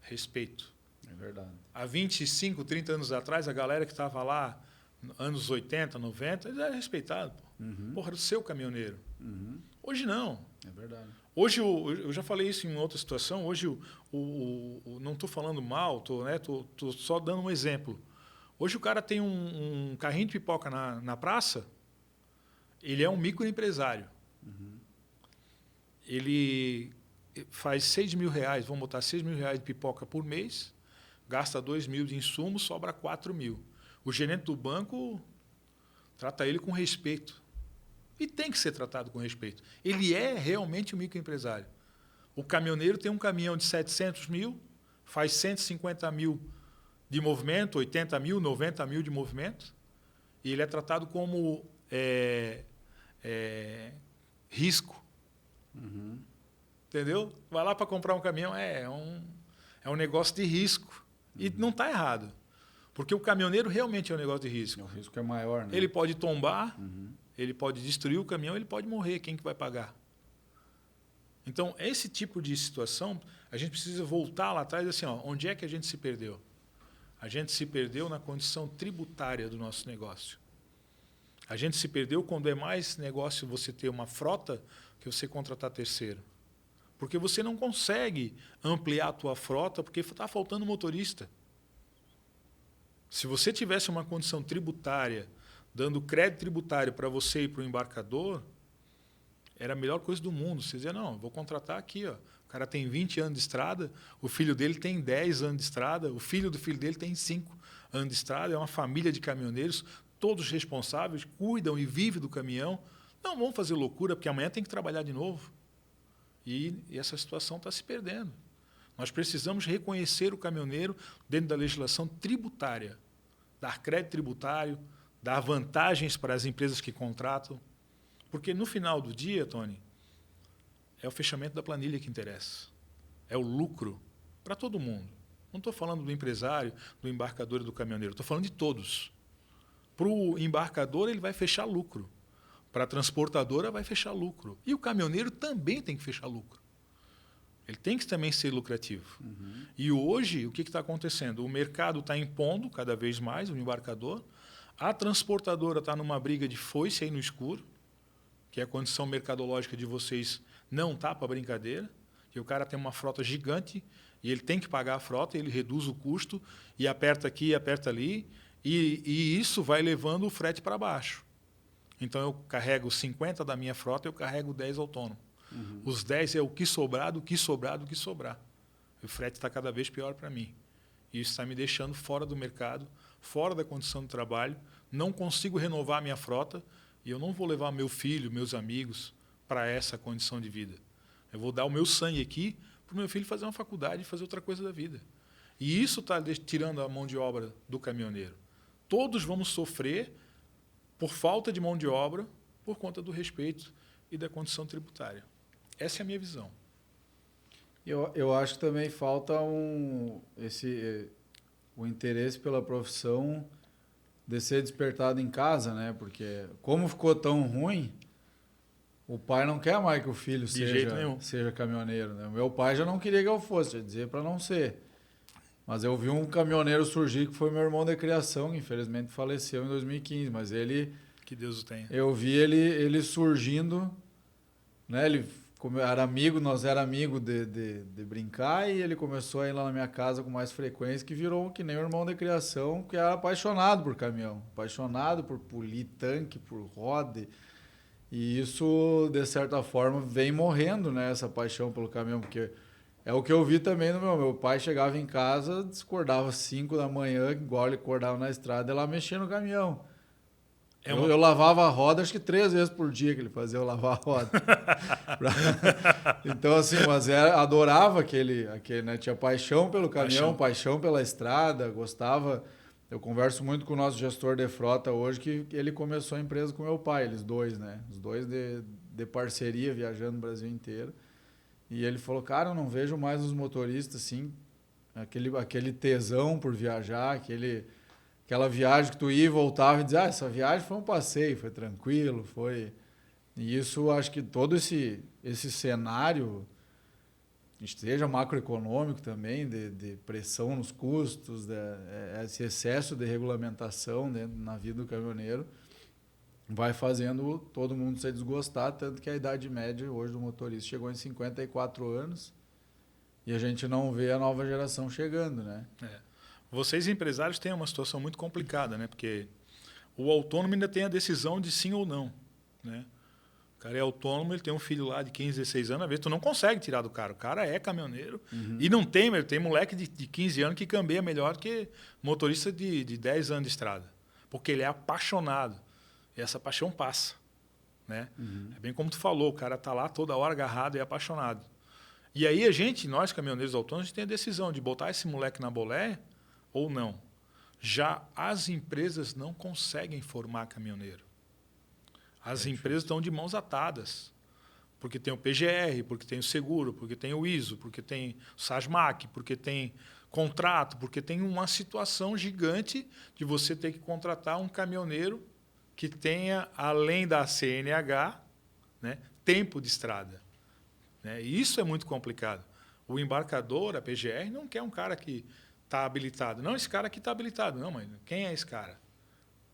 Respeito. É verdade. Há 25, 30 anos atrás, a galera que estava lá, anos 80, 90, eles eram respeitados. Porra, era o seu caminhoneiro. Hoje não. É verdade. Hoje, eu já falei isso em outra situação, hoje não estou falando mal, tô só dando um exemplo. Hoje o cara tem um carrinho de pipoca na praça, ele é um microempresário. Ele faz R$6.000, vamos botar R$6.000 de pipoca por mês, gasta R$2.000 de insumos, sobra R$4.000. O gerente do banco trata ele com respeito. E tem que ser tratado com respeito. Ele é realmente um microempresário. O caminhoneiro tem um caminhão de 700 mil, faz 150 mil de movimento, 80 mil, 90 mil de movimento, e ele é tratado como risco. Entendeu? Vai lá para comprar um caminhão, é um negócio de risco. E não está errado. Porque o caminhoneiro realmente é um negócio de risco. O risco é maior, né? Ele pode tombar, ele pode destruir o caminhão, ele pode morrer. Quem que vai pagar? Então, esse tipo de situação, a gente precisa voltar lá atrás, assim, onde é que a gente se perdeu? A gente se perdeu na condição tributária do nosso negócio. A gente se perdeu quando é mais negócio você ter uma frota que você contratar terceiro. Porque você não consegue ampliar a tua frota porque está faltando motorista. Se você tivesse uma condição tributária, dando crédito tributário para você e para o embarcador, era a melhor coisa do mundo. Você dizia, não, vou contratar aqui. Ó. O cara tem 20 anos de estrada, o filho dele tem 10 anos de estrada, o filho do filho dele tem 5 anos de estrada, é uma família de caminhoneiros, todos responsáveis, cuidam e vivem do caminhão. Não vão fazer loucura, porque amanhã tem que trabalhar de novo. E essa situação está se perdendo. Nós precisamos reconhecer o caminhoneiro dentro da legislação tributária, dar crédito tributário, dar vantagens para as empresas que contratam, porque no final do dia, Tony, é o fechamento da planilha que interessa, é o lucro para todo mundo. Não estou falando do empresário, do embarcador e do caminhoneiro, estou falando de todos. Para o embarcador, ele vai fechar lucro. Para a transportadora, vai fechar lucro. E o caminhoneiro também tem que fechar lucro. Ele tem que também ser lucrativo. E hoje, o que está acontecendo? O mercado está impondo cada vez mais o embarcador, a transportadora está numa briga de foice aí no escuro, que é a condição mercadológica de vocês não está para brincadeira, que o cara tem uma frota gigante e ele tem que pagar a frota, ele reduz o custo e aperta aqui e aperta ali, e isso vai levando o frete para baixo. Então, eu carrego 50 da minha frota, eu carrego 10 autônomos. Os 10 é o que sobrar, do que sobrar, do que sobrar. O frete está cada vez pior para mim. E isso está me deixando fora do mercado, fora da condição de trabalho, não consigo renovar a minha frota e eu não vou levar meu filho, meus amigos para essa condição de vida. Eu vou dar o meu sangue aqui para o meu filho fazer uma faculdade e fazer outra coisa da vida. E isso está tirando a mão de obra do caminhoneiro. Todos vamos sofrer por falta de mão de obra por conta do respeito e da condição tributária. Essa é a minha visão. Eu acho que também falta o interesse pela profissão de ser despertado em casa, né? Porque como ficou tão ruim, o pai não quer mais que o filho seja caminhoneiro, né? O meu pai já não queria que eu fosse, ia dizer para não ser. Mas eu vi um caminhoneiro surgir que foi meu irmão de criação, que infelizmente faleceu em 2015, mas ele... Que Deus o tenha. Eu vi ele surgindo, né? Ele era amigo, nós era amigo de brincar, e ele começou a ir lá na minha casa com mais frequência, que virou que nem o irmão de criação, que era apaixonado por caminhão, apaixonado por polir tanque, por roda. E isso, de certa forma, vem morrendo, né? Essa paixão pelo caminhão, porque é o que eu vi também no meu pai chegava em casa, acordava às 5 da manhã, igual ele acordava na estrada, e lá mexia no caminhão. Eu lavava a roda, acho que 3 vezes por dia que ele fazia eu lavar a roda. Então, assim, mas adorava aquele, né? Tinha paixão pelo caminhão, paixão pela estrada, gostava. Eu converso muito com o nosso gestor de frota hoje, que ele começou a empresa com meu pai, eles dois, né? Os dois de parceria, viajando no Brasil inteiro. E ele falou, cara, eu não vejo mais os motoristas, assim, aquele tesão por viajar, aquela viagem que tu ia e voltava e dizia, essa viagem foi um passeio, foi tranquilo, foi... E isso, acho que todo esse cenário seja macroeconômico também, de pressão nos custos, esse excesso de regulamentação na vida do caminhoneiro, vai fazendo todo mundo se desgostar, tanto que a idade média hoje do motorista chegou em 54 anos e a gente não vê a nova geração chegando, né? Vocês empresários têm uma situação muito complicada, né? Porque o autônomo ainda tem a decisão de sim ou não, né? O cara é autônomo, ele tem um filho lá de 15, 16 anos, às vezes tu não consegue tirar do cara. O cara é caminhoneiro e não tem, ele tem moleque de 15 anos que cambeia melhor que motorista de 10 anos de estrada. Porque ele é apaixonado. E essa paixão passa, né? É bem como tu falou, o cara está lá toda hora agarrado e apaixonado. E aí nós caminhoneiros autônomos, a gente tem a decisão de botar esse moleque na boleia ou não. Já as empresas não conseguem formar caminhoneiro. As empresas estão de mãos atadas, porque tem o PGR, porque tem o seguro, porque tem o ISO, porque tem o SASMAC, porque tem contrato, porque tem uma situação gigante de você ter que contratar um caminhoneiro que tenha, além da CNH, né, tempo de estrada. Né? E isso é muito complicado. O embarcador, a PGR, não quer um cara que está habilitado. Não, esse cara aqui está habilitado. Não, mas quem é esse cara?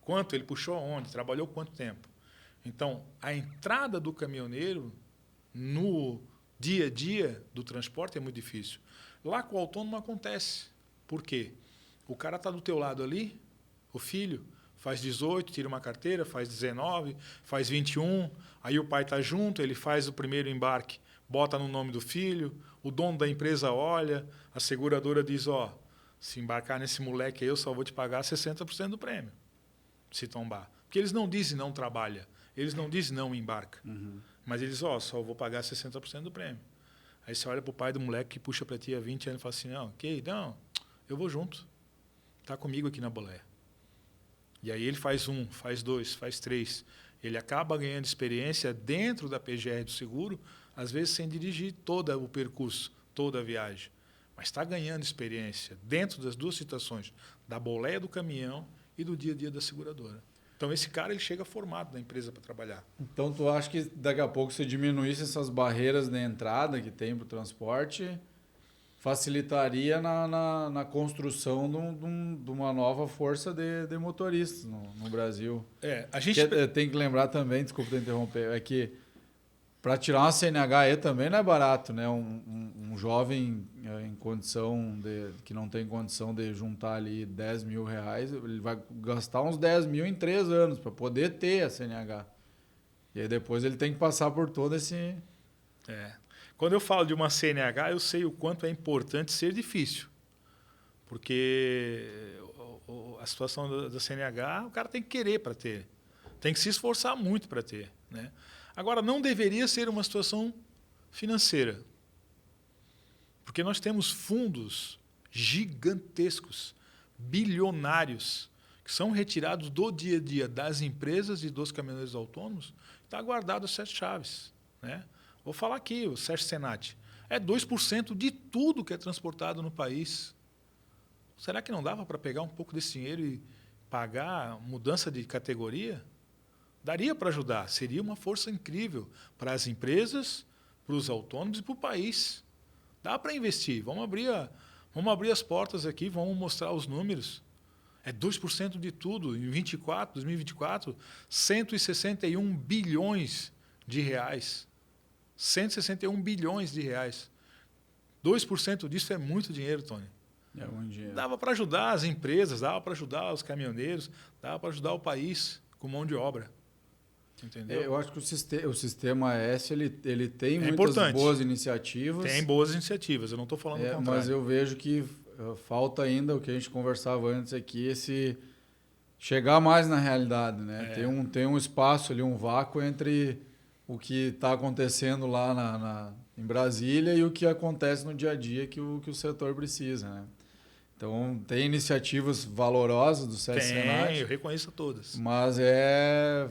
Quanto? Ele puxou onde? Trabalhou quanto tempo? Então, a entrada do caminhoneiro no dia a dia do transporte é muito difícil. Lá com o autônomo acontece. Por quê? O cara está do teu lado ali, o filho, faz 18, tira uma carteira, faz 19, faz 21, aí o pai está junto, ele faz o primeiro embarque, bota no nome do filho, o dono da empresa olha, a seguradora diz, se embarcar nesse moleque aí, eu só vou te pagar 60% do prêmio, se tombar. Porque eles não dizem não trabalha. Eles não dizem não embarca, mas eles só vou pagar 60% do prêmio. Aí você olha para o pai do moleque que puxa para ti há 20 anos e fala assim, não, eu vou junto, está comigo aqui na boleia. E aí ele faz 1, faz 2, faz 3. Ele acaba ganhando experiência dentro da PGR do seguro, às vezes sem dirigir todo o percurso, toda a viagem. Mas está ganhando experiência dentro das duas situações, da boleia do caminhão e do dia a dia da seguradora. Então, esse cara ele chega formado na empresa para trabalhar. Então, tu acha que daqui a pouco, se diminuísse essas barreiras de entrada que tem para o transporte, facilitaria na construção de uma nova força de motoristas no Brasil? A gente tem que lembrar também, desculpa te interromper, é que para tirar uma CNH também não é barato, né? Um jovem em condição que não tem condição de juntar ali 10 mil reais, ele vai gastar uns 10 mil em 3 anos para poder ter a CNH. E aí depois ele tem que passar por todo esse... Quando eu falo de uma CNH, eu sei o quanto é importante ser difícil. Porque a situação da CNH, o cara tem que querer para ter. Tem que se esforçar muito para ter, né? Agora, não deveria ser uma situação financeira, porque nós temos fundos gigantescos, bilionários, que são retirados do dia a dia das empresas e dos caminhoneiros autônomos, está guardado as 7 chaves. Né? Vou falar aqui, o Sérgio Senati, é 2% de tudo que é transportado no país. Será que não dava para pegar um pouco desse dinheiro e pagar mudança de categoria? Daria para ajudar, seria uma força incrível para as empresas, para os autônomos e para o país. Dá para investir, vamos abrir as portas aqui, vamos mostrar os números. É 2% de tudo, em 2024, 161 bilhões de reais. 161 bilhões de reais. 2% disso é muito dinheiro, Tony. É muito dinheiro. Dava para ajudar as empresas, dava para ajudar os caminhoneiros, dava para ajudar o país com mão de obra. Entendeu? Eu acho que o sistema S ele tem muitas importante. Boas iniciativas. Tem boas iniciativas, eu não estou falando o contrário. Mas eu vejo que falta ainda o que a gente conversava antes aqui, chegar mais na realidade, né? Tem um espaço ali, um vácuo entre o que está acontecendo lá em Brasília e o que acontece no dia a dia que o setor precisa, né? Então, tem iniciativas valorosas do Sérgio Senati. Eu reconheço todas. Mas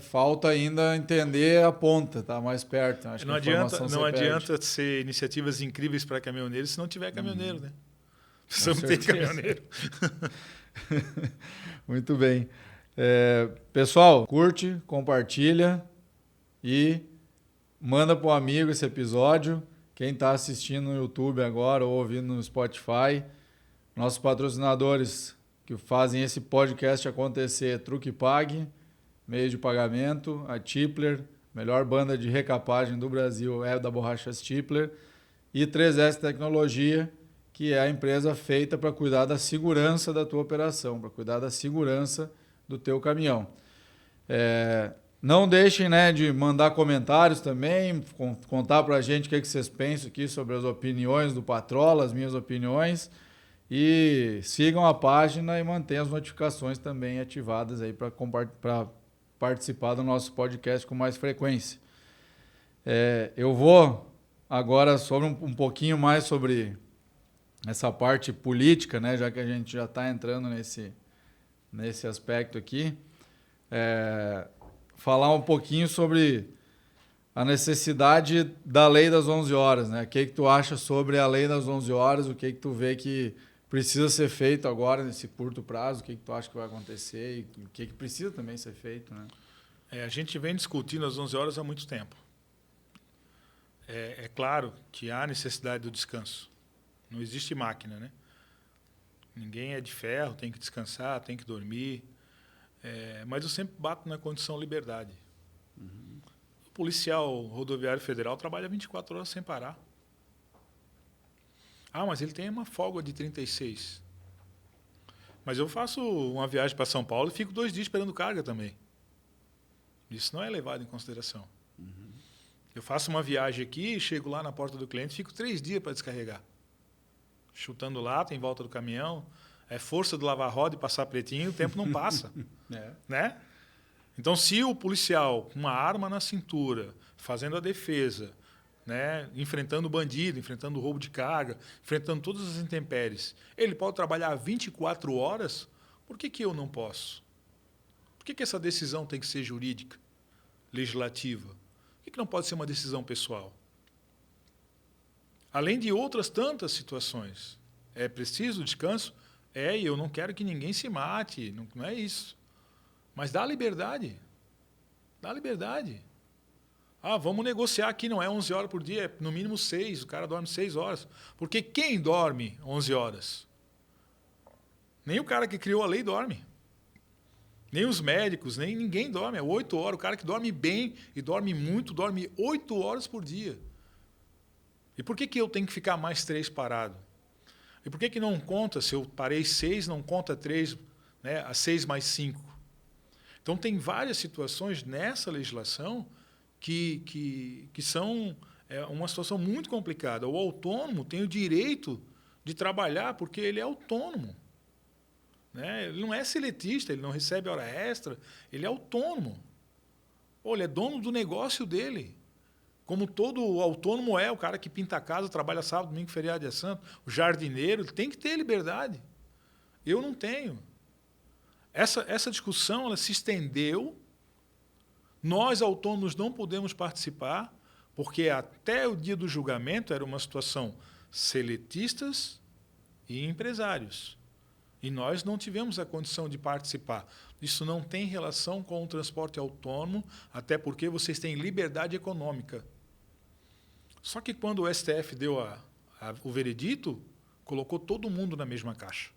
falta ainda entender a ponta, tá mais perto. Acho não adianta ser iniciativas incríveis para caminhoneiros se não tiver caminhoneiro, né? Precisamos ter caminhoneiro. Muito bem. Pessoal, curte, compartilha e manda para um amigo esse episódio. quem está assistindo no YouTube agora ou ouvindo no Spotify, nossos patrocinadores que fazem esse podcast acontecer, Truque Pague, meio de pagamento, a Tipler, melhor banda de recapagem do Brasil é da Borrachas Tipler, e 3S Tecnologia, que é a empresa feita para cuidar da segurança da tua operação, para cuidar da segurança do teu caminhão. Não deixem, né, de mandar comentários também, contar para a gente o que vocês pensam aqui sobre as opiniões do Patrola, as minhas opiniões, e sigam a página e mantenham as notificações também ativadas aí para participar do nosso podcast com mais frequência. Eu vou agora sobre um pouquinho mais sobre essa parte política, né, já que a gente já está entrando nesse aspecto aqui. Falar um pouquinho sobre a necessidade da lei das 11 horas, né? O que tu acha sobre a lei das 11 horas? O que tu vê que precisa ser feito agora nesse curto prazo? O que tu acha que vai acontecer e o que precisa também ser feito, né? A gente vem discutindo as 11 horas há muito tempo. É claro que há necessidade do descanso. Não existe máquina, né? Ninguém é de ferro, tem que descansar, tem que dormir. Mas eu sempre bato na condição liberdade. Uhum. O policial rodoviário federal trabalha 24 horas sem parar. Mas ele tem uma folga de 36. Mas eu faço uma viagem para São Paulo e fico 2 dias esperando carga também. Isso não é levado em consideração. Uhum. Eu faço uma viagem aqui, chego lá na porta do cliente, fico 3 dias para descarregar. Chutando lata em volta do caminhão. É força do lavar roda e passar pretinho, o tempo não passa. Né? Então, se o policial com uma arma na cintura, fazendo a defesa, né, enfrentando o bandido, enfrentando o roubo de carga, enfrentando todas as intempéries, ele pode trabalhar 24 horas, por que eu não posso? Por que essa decisão tem que ser jurídica, legislativa? Por que não pode ser uma decisão pessoal? Além de outras tantas situações. É preciso descanso? E eu não quero que ninguém se mate, não é isso. Mas dá liberdade. Dá liberdade. Vamos negociar aqui, não é 11 horas por dia, é no mínimo 6, o cara dorme 6 horas. Porque quem dorme 11 horas? Nem o cara que criou a lei dorme. Nem os médicos, nem ninguém dorme. É 8 horas. O cara que dorme bem e dorme muito, dorme 8 horas por dia. E por que eu tenho que ficar mais 3 parado? E por que não conta, se eu parei 6, não conta 3, né, a 6 mais 5? Então, tem várias situações nessa legislação que são uma situação muito complicada. O autônomo tem o direito de trabalhar porque ele é autônomo. Né? Ele não é seletista, ele não recebe hora extra, ele é autônomo. Ele é dono do negócio dele. Como todo autônomo o cara que pinta a casa, trabalha sábado, domingo, feriado, dia santo, o jardineiro, ele tem que ter liberdade. Eu não tenho. Essa discussão ela se estendeu. Nós, autônomos, não podemos participar, porque até o dia do julgamento era uma situação seletistas e empresários. E nós não tivemos a condição de participar. Isso não tem relação com o transporte autônomo, até porque vocês têm liberdade econômica. Só que quando o STF deu o veredito, colocou todo mundo na mesma caixa.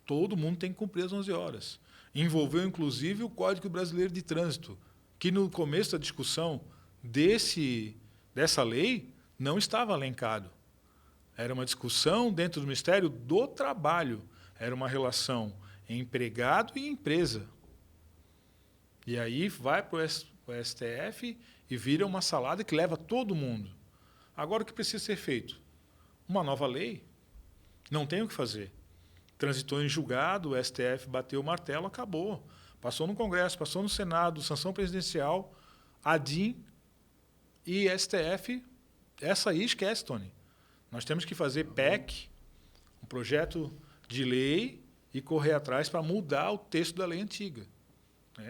Todo mundo tem que cumprir as 11 horas. Envolveu, inclusive, o Código Brasileiro de Trânsito, que no começo da discussão dessa lei não estava alencado. Era uma discussão dentro do Ministério do Trabalho. Era uma relação empregado e empresa. E aí vai para o STF e vira uma salada que leva todo mundo. Agora, o que precisa ser feito? Uma nova lei. Não tem o que fazer. Transitou em julgado, o STF bateu o martelo, acabou. Passou no Congresso, passou no Senado, sanção presidencial, ADIM e STF. Essa aí esquece, Tony. Nós temos que fazer PEC, um projeto de lei, e correr atrás para mudar o texto da lei antiga.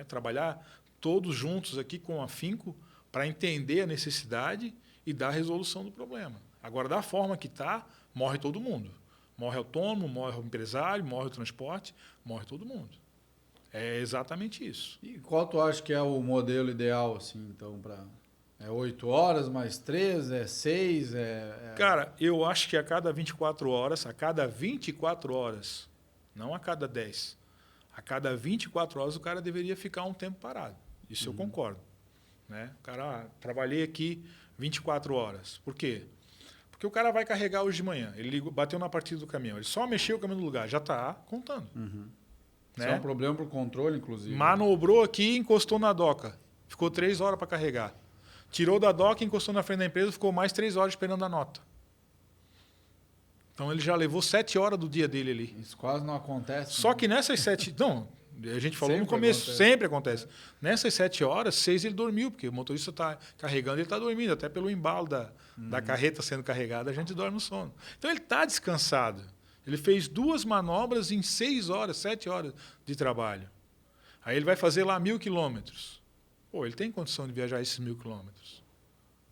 Trabalhar todos juntos aqui com afinco para entender a necessidade e dar a resolução do problema. Agora, da forma que está, morre todo mundo. Morre autônomo, morre o empresário, morre o transporte, morre todo mundo. É exatamente isso. E qual tu acha que é o modelo ideal, assim, então, É 8 horas mais 3, é 6, Cara, eu acho que a cada 24 horas, não a cada 10, a cada 24 horas o cara deveria ficar um tempo parado. Isso eu concordo. Né? O cara, trabalhei aqui 24 horas. Por quê? Porque o cara vai carregar hoje de manhã. Ele bateu na partida do caminhão. Ele só mexeu o caminhão no lugar. Já está contando. Uhum. Né? Isso é um problema para o controle, inclusive. Manobrou aqui e encostou na doca. Ficou 3 horas para carregar. Tirou da doca, encostou na frente da empresa, ficou mais 3 horas esperando a nota. Então ele já levou 7 horas do dia dele ali. Isso quase não acontece. Só que nessas 7... Não, a gente falou no começo, sempre acontece. Nessas 7 horas, 6 ele dormiu, porque o motorista está carregando, ele está dormindo, até pelo embalo da carreta sendo carregada, a gente dorme no sono. Então ele está descansado. Ele fez 2 manobras em 6 horas, 7 horas de trabalho. Aí ele vai fazer lá 1.000 quilômetros. Pô, ele tem condição de viajar esses 1.000 quilômetros.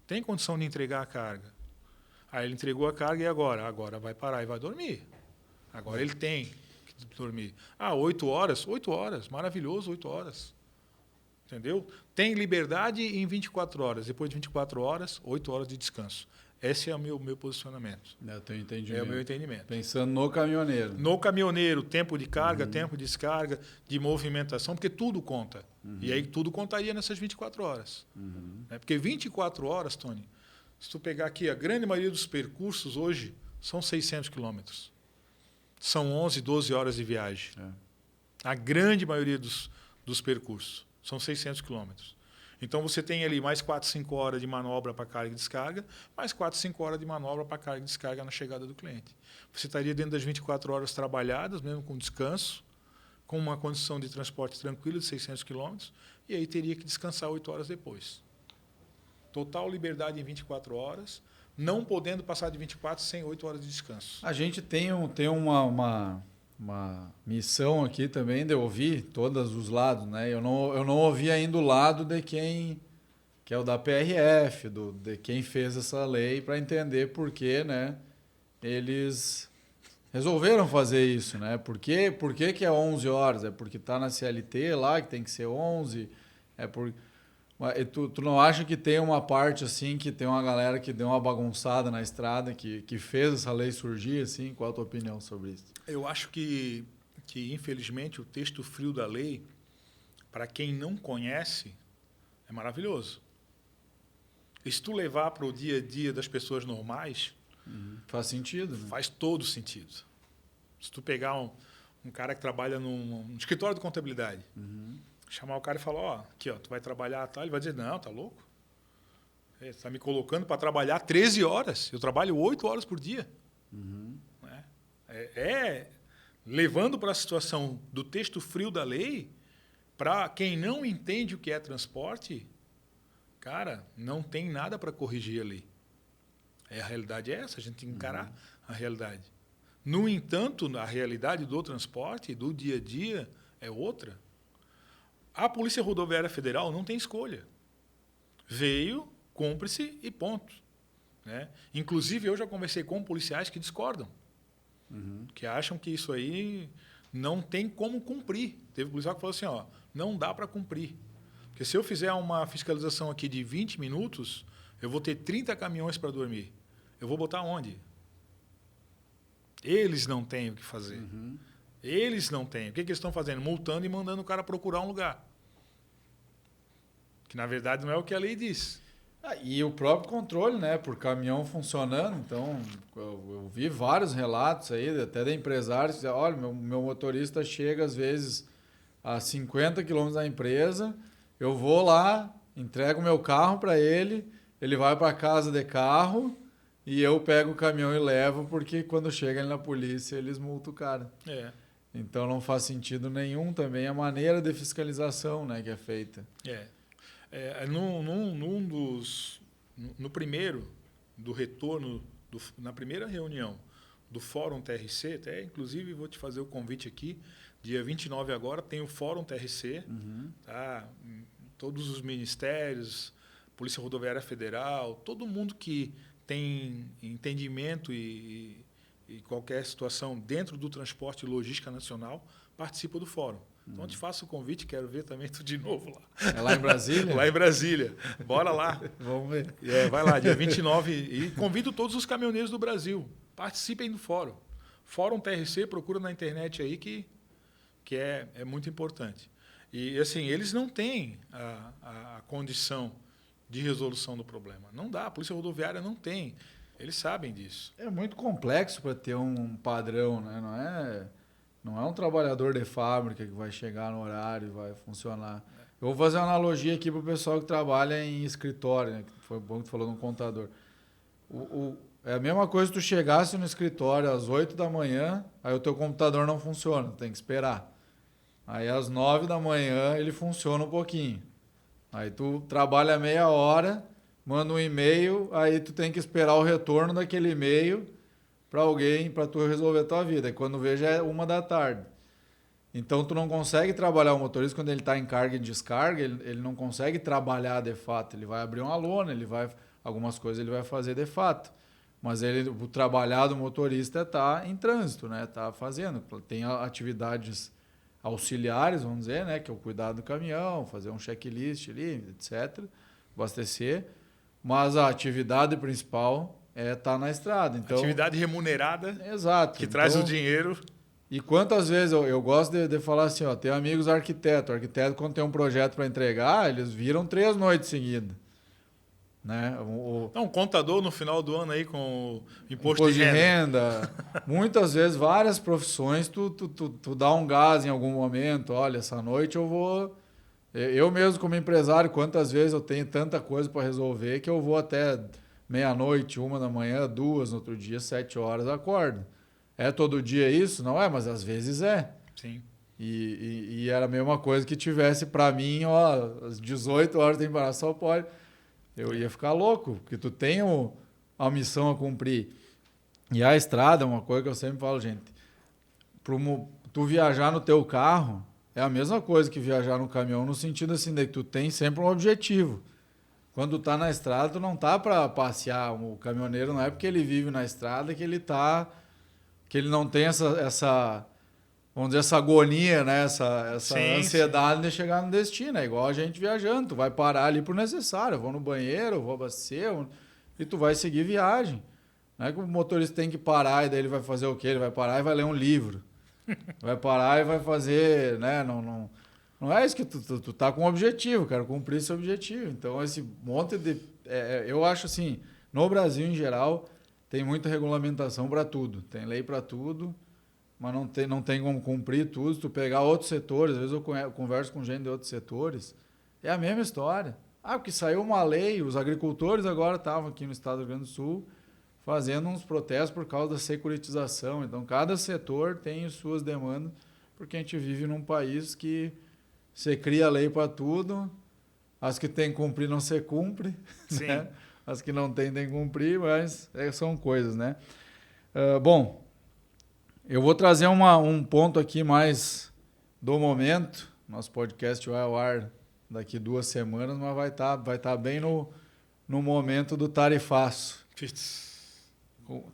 Tem condição de entregar a carga. Aí ele entregou a carga e agora? Agora vai parar e vai dormir. Agora ele tem que dormir. 8 horas? 8 horas. Maravilhoso, 8 horas. Entendeu? Tem liberdade em 24 horas. Depois de 24 horas, 8 horas de descanso. Esse é o meu posicionamento. É o teu entendimento. É o meu entendimento. Pensando no caminhoneiro. No caminhoneiro, tempo de carga, tempo de descarga, de movimentação, porque tudo conta. E aí tudo contaria nessas 24 horas. Porque 24 horas, Tony, se tu pegar aqui, a grande maioria dos percursos hoje são 600 quilômetros. São 11, 12 horas de viagem. A grande maioria dos percursos são 600 quilômetros. Então, você tem ali mais 4, 5 horas de manobra para carga e descarga, mais 4, 5 horas de manobra para carga e descarga na chegada do cliente. Você estaria dentro das 24 horas trabalhadas, mesmo com descanso, com uma condição de transporte tranquila de 600 quilômetros, e aí teria que descansar 8 horas depois. Total liberdade em 24 horas, não podendo passar de 24 sem 8 horas de descanso. A gente tem uma missão aqui também de ouvir todos os lados, né? Eu não ouvi ainda o lado de quem, que é o da PRF, de quem fez essa lei, para entender por que, né, eles resolveram fazer isso, né? Por que que é 11 horas? É porque está na CLT lá, que tem que ser 11? Tu não acha que tem uma parte assim, que tem uma galera que deu uma bagunçada na estrada, que fez essa lei surgir, assim? Qual a tua opinião sobre isso? Eu acho que infelizmente, o texto frio da lei, para quem não conhece, é maravilhoso. E se tu levar para o dia a dia das pessoas normais... Faz sentido, né? Faz todo sentido. Se tu pegar um cara que trabalha num escritório de contabilidade, chamar o cara e falar, aqui, tu vai trabalhar, tá? Ele vai dizer, não, tá louco? Você está me colocando para trabalhar 13 horas. Eu trabalho 8 horas por dia. Levando para a situação do texto frio da lei, para quem não entende o que é transporte, cara, não tem nada para corrigir a lei. A realidade é essa, a gente tem que encarar a realidade. No entanto, a realidade do transporte, do dia a dia, é outra. A Polícia Rodoviária Federal não tem escolha. Veio, cumpre-se e ponto. Né? Inclusive, eu já conversei com policiais que discordam. Que acham que isso aí não tem como cumprir. Teve policial que falou assim, não dá para cumprir. Porque se eu fizer uma fiscalização aqui de 20 minutos, eu vou ter 30 caminhões para dormir. Eu vou botar onde? Eles não têm o que fazer. Eles não têm. O que eles estão fazendo? Multando e mandando o cara procurar um lugar. Que, na verdade, não é o que a lei diz. E o próprio controle, né, por caminhão funcionando. Então, eu vi vários relatos aí, até de empresários, que dizem, olha, meu motorista chega às vezes a 50 quilômetros da empresa, eu vou lá, entrego o meu carro para ele vai para casa de carro e eu pego o caminhão e levo, porque quando chega ali na polícia, eles multam o cara. Então, não faz sentido nenhum também a maneira de fiscalização, né, que é feita. No primeiro, do retorno, na primeira reunião do Fórum TRC, até inclusive vou te fazer o convite aqui, dia 29 agora tem o Fórum TRC, tá? Todos os ministérios, Polícia Rodoviária Federal, todo mundo que tem entendimento e qualquer situação dentro do transporte e logística nacional participa do fórum. Então, eu te faço o convite, quero ver também tu de novo lá. É lá em Brasília? Lá em Brasília. Bora lá. Vamos ver. Vai lá, dia 29. E convido todos os caminhoneiros do Brasil. Participem do fórum. Fórum TRC, procura na internet aí que é muito importante. E, assim, eles não têm a condição de resolução do problema. Não dá, a Polícia Rodoviária não tem. Eles sabem disso. É muito complexo para ter um padrão, né? Não é um trabalhador de fábrica que vai chegar no horário e vai funcionar. Eu vou fazer uma analogia aqui para o pessoal que trabalha em escritório, né? Foi bom que tu falou no contador. É a mesma coisa se tu chegasse no escritório às 8 da manhã, aí o teu computador não funciona, tem que esperar. Aí às 9 da manhã ele funciona um pouquinho. Aí tu trabalha meia hora, manda um e-mail, aí tu tem que esperar o retorno daquele e-mail para alguém, para tu resolver a tua vida. E quando vê já é 1 da tarde. Então tu não consegue trabalhar o motorista quando ele está em carga e descarga, ele não consegue trabalhar de fato. Ele vai abrir uma lona, algumas coisas ele vai fazer de fato. Mas o trabalhar do motorista está em trânsito, né? Está fazendo. Tem atividades auxiliares, vamos dizer, né? Que é o cuidado do caminhão, fazer um checklist ali, etc. Abastecer. Mas a atividade principal tá na estrada. Então, atividade remunerada. Exato. Que traz o dinheiro. E quantas vezes eu gosto de falar assim, ó, tem amigos arquitetos. O arquiteto, quando tem um projeto para entregar, eles viram 3 noites seguidas. Né? Um contador no final do ano aí com o imposto de renda. Muitas vezes, várias profissões, tu dá um gás em algum momento. Olha, essa noite eu vou... Eu mesmo como empresário, quantas vezes eu tenho tanta coisa para resolver que eu vou até meia-noite, 1 da manhã, 2, no outro dia, 7 horas, acordo. É todo dia isso? Não é, mas às vezes é. Sim. E era a mesma coisa que tivesse para mim, ó, às 18 horas tem embaraço, só pode... Eu ia ficar louco, porque tu tem a missão a cumprir. E a estrada é uma coisa que eu sempre falo, gente. Tu viajar no teu carro é a mesma coisa que viajar no caminhão, no sentido assim, de que tu tem sempre um objetivo. Quando tu tá na estrada, tu não tá para passear. O caminhoneiro não é porque ele vive na estrada que ele não tem essa vamos dizer, essa agonia, né? Essa sim, ansiedade de chegar no destino. É igual a gente viajando. Tu vai parar ali por necessário. Eu vou no banheiro, eu vou abastecer, e tu vai seguir viagem. Não é que o motorista tem que parar e daí ele vai fazer o quê? Ele vai parar e vai ler um livro. Vai parar e vai fazer, né? Não é isso que tu tá com um objetivo, cara, cumprir esse objetivo. Então, esse monte de... eu acho assim, no Brasil em geral, tem muita regulamentação para tudo. Tem lei para tudo. Mas não tem como cumprir tudo. Se tu pegar outros setores, às vezes eu converso com gente de outros setores, é a mesma história. Porque saiu uma lei, os agricultores agora estavam aqui no estado do Rio Grande do Sul fazendo uns protestos por causa da securitização. Então, cada setor tem suas demandas, porque a gente vive num país que você cria lei para tudo, as que tem que cumprir não se cumpre, né? As que não tem que cumprir, mas são coisas, né? Bom... Eu vou trazer um ponto aqui mais do momento. Nosso podcast vai ao ar daqui 2 semanas, mas vai tá bem no momento do tarifaço.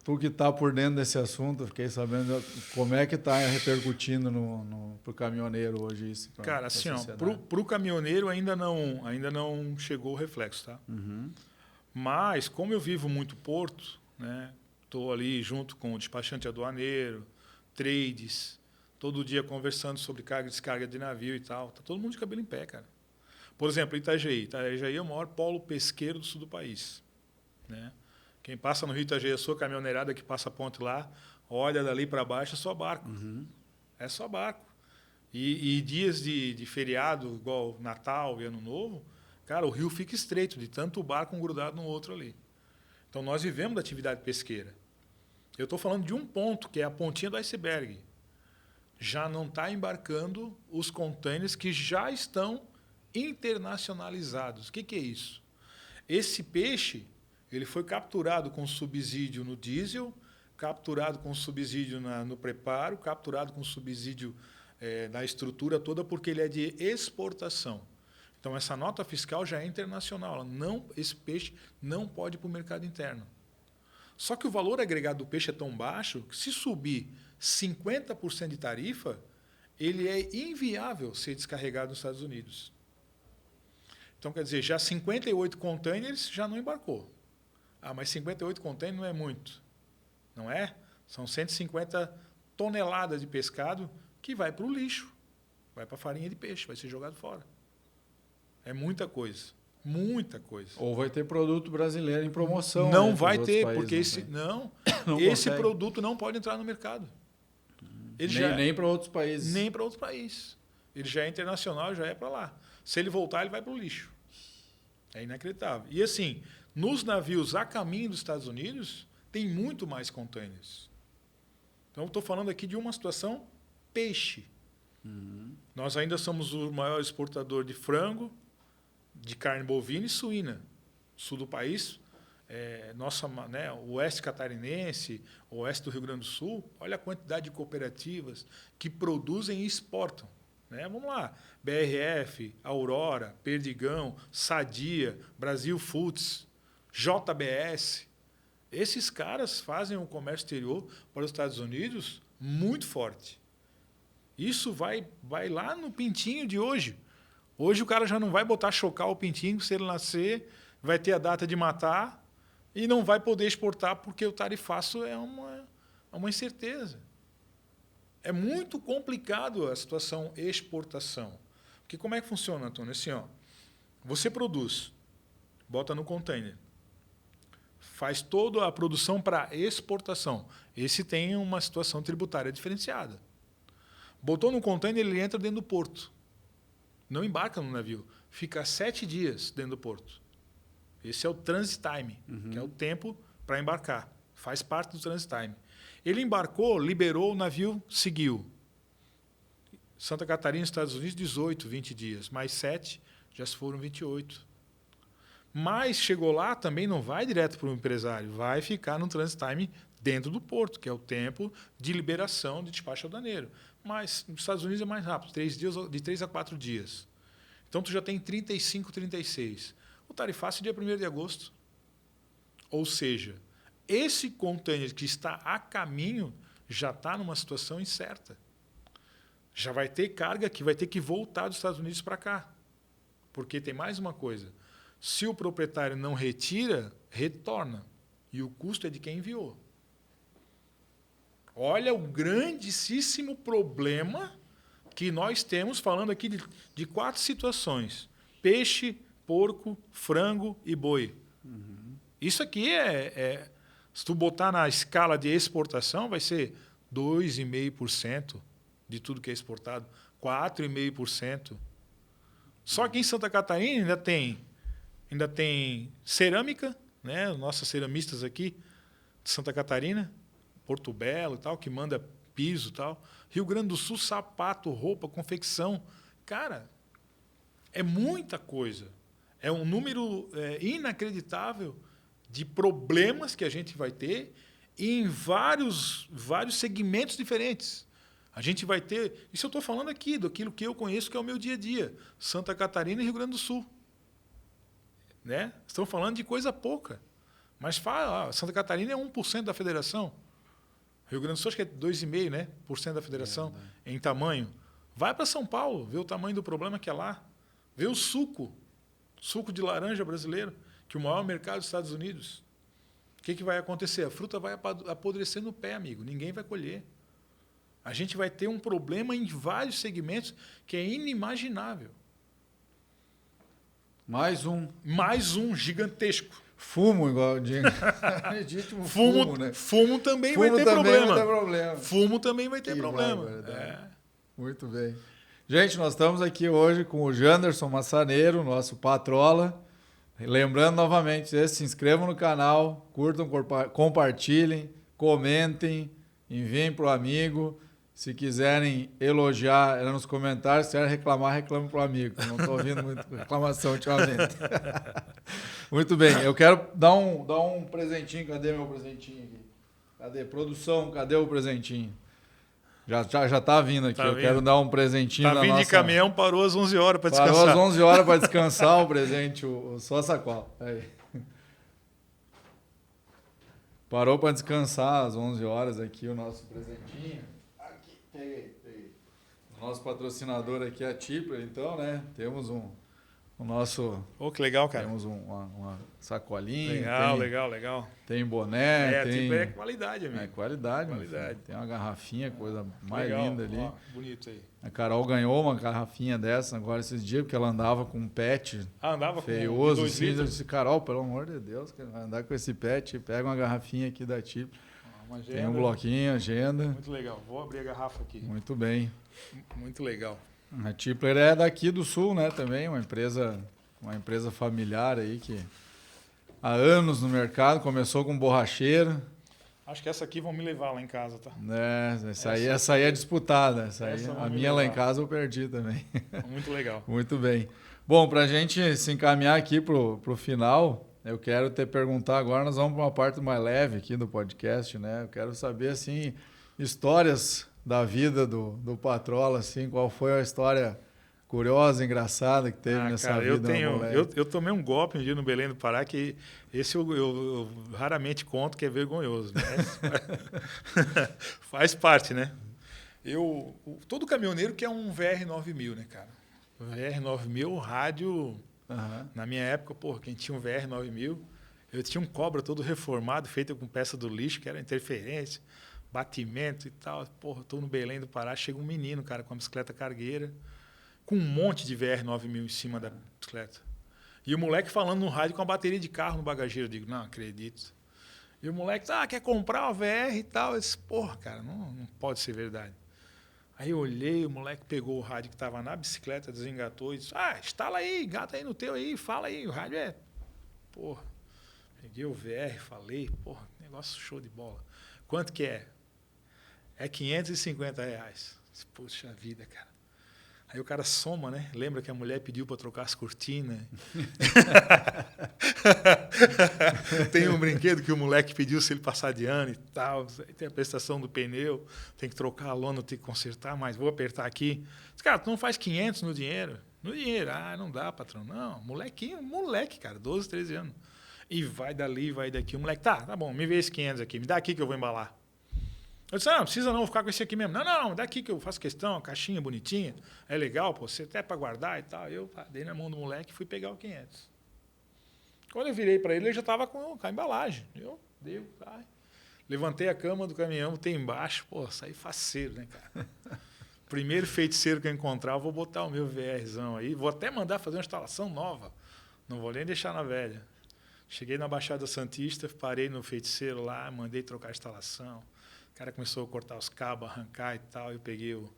Tu que está por dentro desse assunto, fiquei sabendo como é que está repercutindo para o caminhoneiro hoje isso. Cara, assim, para o caminhoneiro ainda não chegou o reflexo, tá? Uhum. Mas, como eu vivo muito porto, né? Estou ali junto com o despachante aduaneiro, trades, todo dia conversando sobre carga e descarga de navio e tal. Tá todo mundo de cabelo em pé, cara. Por exemplo, Itajaí. Itajaí é o maior polo pesqueiro do sul do país, né? Quem passa no Rio Itajaí, a sua caminhoneirada que passa a ponte lá, olha dali para baixo, é só barco. Uhum. É só barco. E dias de feriado, igual Natal e Ano Novo, cara, o rio fica estreito, de tanto barco um grudado no outro ali. Então, nós vivemos da atividade pesqueira. Eu estou falando de um ponto, que é a pontinha do iceberg. Já não está embarcando os contêineres que já estão internacionalizados. O que é isso? Esse peixe ele foi capturado com subsídio no diesel, capturado com subsídio no preparo, capturado com subsídio na estrutura toda, porque ele é de exportação. Então, essa nota fiscal já é internacional. Esse peixe não pode ir para o mercado interno. Só que o valor agregado do peixe é tão baixo que, se subir 50% de tarifa, ele é inviável ser descarregado nos Estados Unidos. Então, quer dizer, já 58 containers já não embarcou. Ah, mas 58 containers não é muito. Não é? São 150 toneladas de pescado que vai para o lixo. Vai para a farinha de peixe, vai ser jogado fora. É muita coisa. Muita coisa. Ou vai ter produto brasileiro em promoção. Não vai ter, países, porque esse produto não pode entrar no mercado. Nem para outros países. Nem para outros países. Ele já é internacional, já é para lá. Se ele voltar, ele vai para o lixo. É inacreditável. E assim, nos navios a caminho dos Estados Unidos, tem muito mais containers. Então, estou falando aqui de uma situação peixe. Nós ainda somos o maior exportador de frango, de carne bovina e suína. Sul do país, o oeste catarinense, o oeste do Rio Grande do Sul, olha a quantidade de cooperativas que produzem e exportam. Né? Vamos lá, BRF, Aurora, Perdigão, Sadia, Brasil Foods, JBS. Esses caras fazem um comércio exterior para os Estados Unidos muito forte. Isso vai lá no pintinho de hoje. Hoje o cara já não vai botar chocar o pintinho, se ele nascer, vai ter a data de matar e não vai poder exportar porque o tarifaço é uma incerteza. É muito complicado a situação exportação. Porque como é que funciona, Antônio? Assim, você produz, bota no container, faz toda a produção para exportação. Esse tem uma situação tributária diferenciada. Botou no container, ele entra dentro do porto. Não embarca no navio. Fica 7 dias dentro do porto. Esse é o transit time, que é o tempo para embarcar. Faz parte do transit time. Ele embarcou, liberou, o navio seguiu. Santa Catarina, Estados Unidos, 18, 20 dias. Mais 7, já se foram 28. Mas chegou lá, também não vai direto para o empresário. Vai ficar no transit time dentro do porto, que é o tempo de liberação de despacho aduaneiro. Mas nos Estados Unidos é mais rápido, 3 dias, de 3 a 4 dias. Então, tu já tem 35, 36. O tarifaço é dia 1º de agosto. Ou seja, esse container que está a caminho já está numa situação incerta. Já vai ter carga que vai ter que voltar dos Estados Unidos para cá. Porque tem mais uma coisa. Se o proprietário não retira, retorna. E o custo é de quem enviou. Olha o grandíssimo problema que nós temos, falando aqui de 4 situações. Peixe, porco, frango e boi. Isso aqui se tu botar na escala de exportação, vai ser 2,5% de tudo que é exportado, 4,5%. Só que em Santa Catarina ainda tem cerâmica, né? Nossas ceramistas aqui de Santa Catarina, Porto Belo e tal, que manda piso e tal. Rio Grande do Sul, sapato, roupa, confecção. Cara, é muita coisa. É um número inacreditável de problemas que a gente vai ter em vários segmentos diferentes. A gente vai ter... Isso eu estou falando aqui, daquilo que eu conheço, que é o meu dia a dia. Santa Catarina e Rio Grande do Sul. Né? Estamos falando de coisa pouca. Mas Santa Catarina é 1% da federação. Rio Grande do Sul acho que é 2,5%, né, por cento da federação em tamanho. Vai para São Paulo, vê o tamanho do problema que é lá. Vê o suco de laranja brasileiro, que é o maior mercado dos Estados Unidos. O que vai acontecer? A fruta vai apodrecer no pé, amigo. Ninguém vai colher. A gente vai ter um problema em vários segmentos que é inimaginável. Mais um gigantesco. Fumo, igual de fumo, né? Fumo também vai ter problema. Fumo também vai ter problema. Muito bem. Gente, nós estamos aqui hoje com o Janderson Massaneiro, nosso patrola. Lembrando novamente, se inscrevam no canal, curtam, compartilhem, comentem, enviem para o amigo. Se quiserem elogiar, nos comentários. Se quiser reclamar, reclame para o amigo. Não estou ouvindo muita reclamação ultimamente. Muito bem. Eu quero dar um presentinho. Cadê meu presentinho aqui? Cadê? Produção, cadê o presentinho? Já está vindo aqui. Eu quero dar um presentinho. Está vindo de caminhão, parou às 11 horas para descansar. Parou às 11 horas para descansar o presente, só a sacola. Aí. Parou para descansar às 11 horas aqui o nosso presentinho. Aqui, peguei. Nosso patrocinador aqui é a Tipler, então, né? Temos o nosso... Que legal, cara. Temos uma sacolinha. Legal. Tem boné. A tem... Tipler é qualidade, amigo. É qualidade. Tem uma garrafinha, coisa mais legal. linda ali. Ó, bonito aí. A Carol ganhou uma garrafinha dessa agora esses dias, porque ela andava com um pet andava feioso. Com 2 litros. Eu disse, Carol, pelo amor de Deus, andar com esse pet, pega uma garrafinha aqui da Tipler. Tem um bloquinho, agenda. Muito legal. Vou abrir a garrafa aqui. Muito bem. Muito legal. A Tipler é daqui do Sul, né? Também uma empresa familiar aí que há anos no mercado, começou com borracheira. Acho que essa aqui vão me levar lá em casa, tá? Essa aí é disputada. A minha lá em casa eu perdi também. Muito legal. Muito bem. Bom, para a gente se encaminhar aqui pro final, eu quero te perguntar agora, nós vamos para uma parte mais leve aqui do podcast, né? Eu quero saber, assim, histórias da vida do Patrola, assim, qual foi a história curiosa, engraçada que teve nessa vida. Eu tomei um golpe um dia no Belém do Pará, que esse eu raramente conto, que é vergonhoso. Né? Faz parte, né? Todo caminhoneiro quer um VR9000, né, cara? O VR9000, rádio... Na minha época, quem tinha um VR9000, eu tinha um Cobra todo reformado, feito com peça do lixo, que era interferência, batimento e tal. Estou no Belém do Pará, chega um menino, cara, com uma bicicleta cargueira, com um monte de VR9000 em cima da bicicleta. E o moleque falando no rádio com a bateria de carro no bagageiro. Eu digo, não acredito. E o moleque, quer comprar uma VR e tal. Eu disse, cara, não pode ser verdade. Aí eu olhei, o moleque pegou o rádio que estava na bicicleta, desengatou e disse, instala aí, engata aí no teu aí, fala aí, o rádio é... Peguei o VR, falei, negócio show de bola. Quanto que é? É R$550. Poxa vida, cara. Aí o cara soma, né? Lembra que a mulher pediu para trocar as cortinas? Tem um brinquedo que o moleque pediu se ele passar de ano e tal. Tem a prestação do pneu, tem que trocar a lona, tem que consertar, mas vou apertar aqui. Cara, tu não faz 500 no dinheiro? No dinheiro. Não dá, patrão. Não, moleque, cara, 12, 13 anos. E vai dali, vai daqui. O moleque, tá bom, me vê esse 500 aqui, me dá aqui que eu vou embalar. Eu disse, não precisa não, vou ficar com esse aqui mesmo. Não, daqui que eu faço questão, a caixinha bonitinha, é legal, você até para guardar e tal. Eu dei na mão do moleque e fui pegar o 500. Quando eu virei para ele já estava com a embalagem. Eu dei, levantei a cama do caminhão, botei embaixo, saí faceiro, né, cara? Primeiro feiticeiro que eu encontrar, eu vou botar o meu VRzão aí, vou até mandar fazer uma instalação nova. Não vou nem deixar na velha. Cheguei na Baixada Santista, parei no feiticeiro lá, mandei trocar a instalação. O cara começou a cortar os cabos, arrancar e tal. Eu peguei o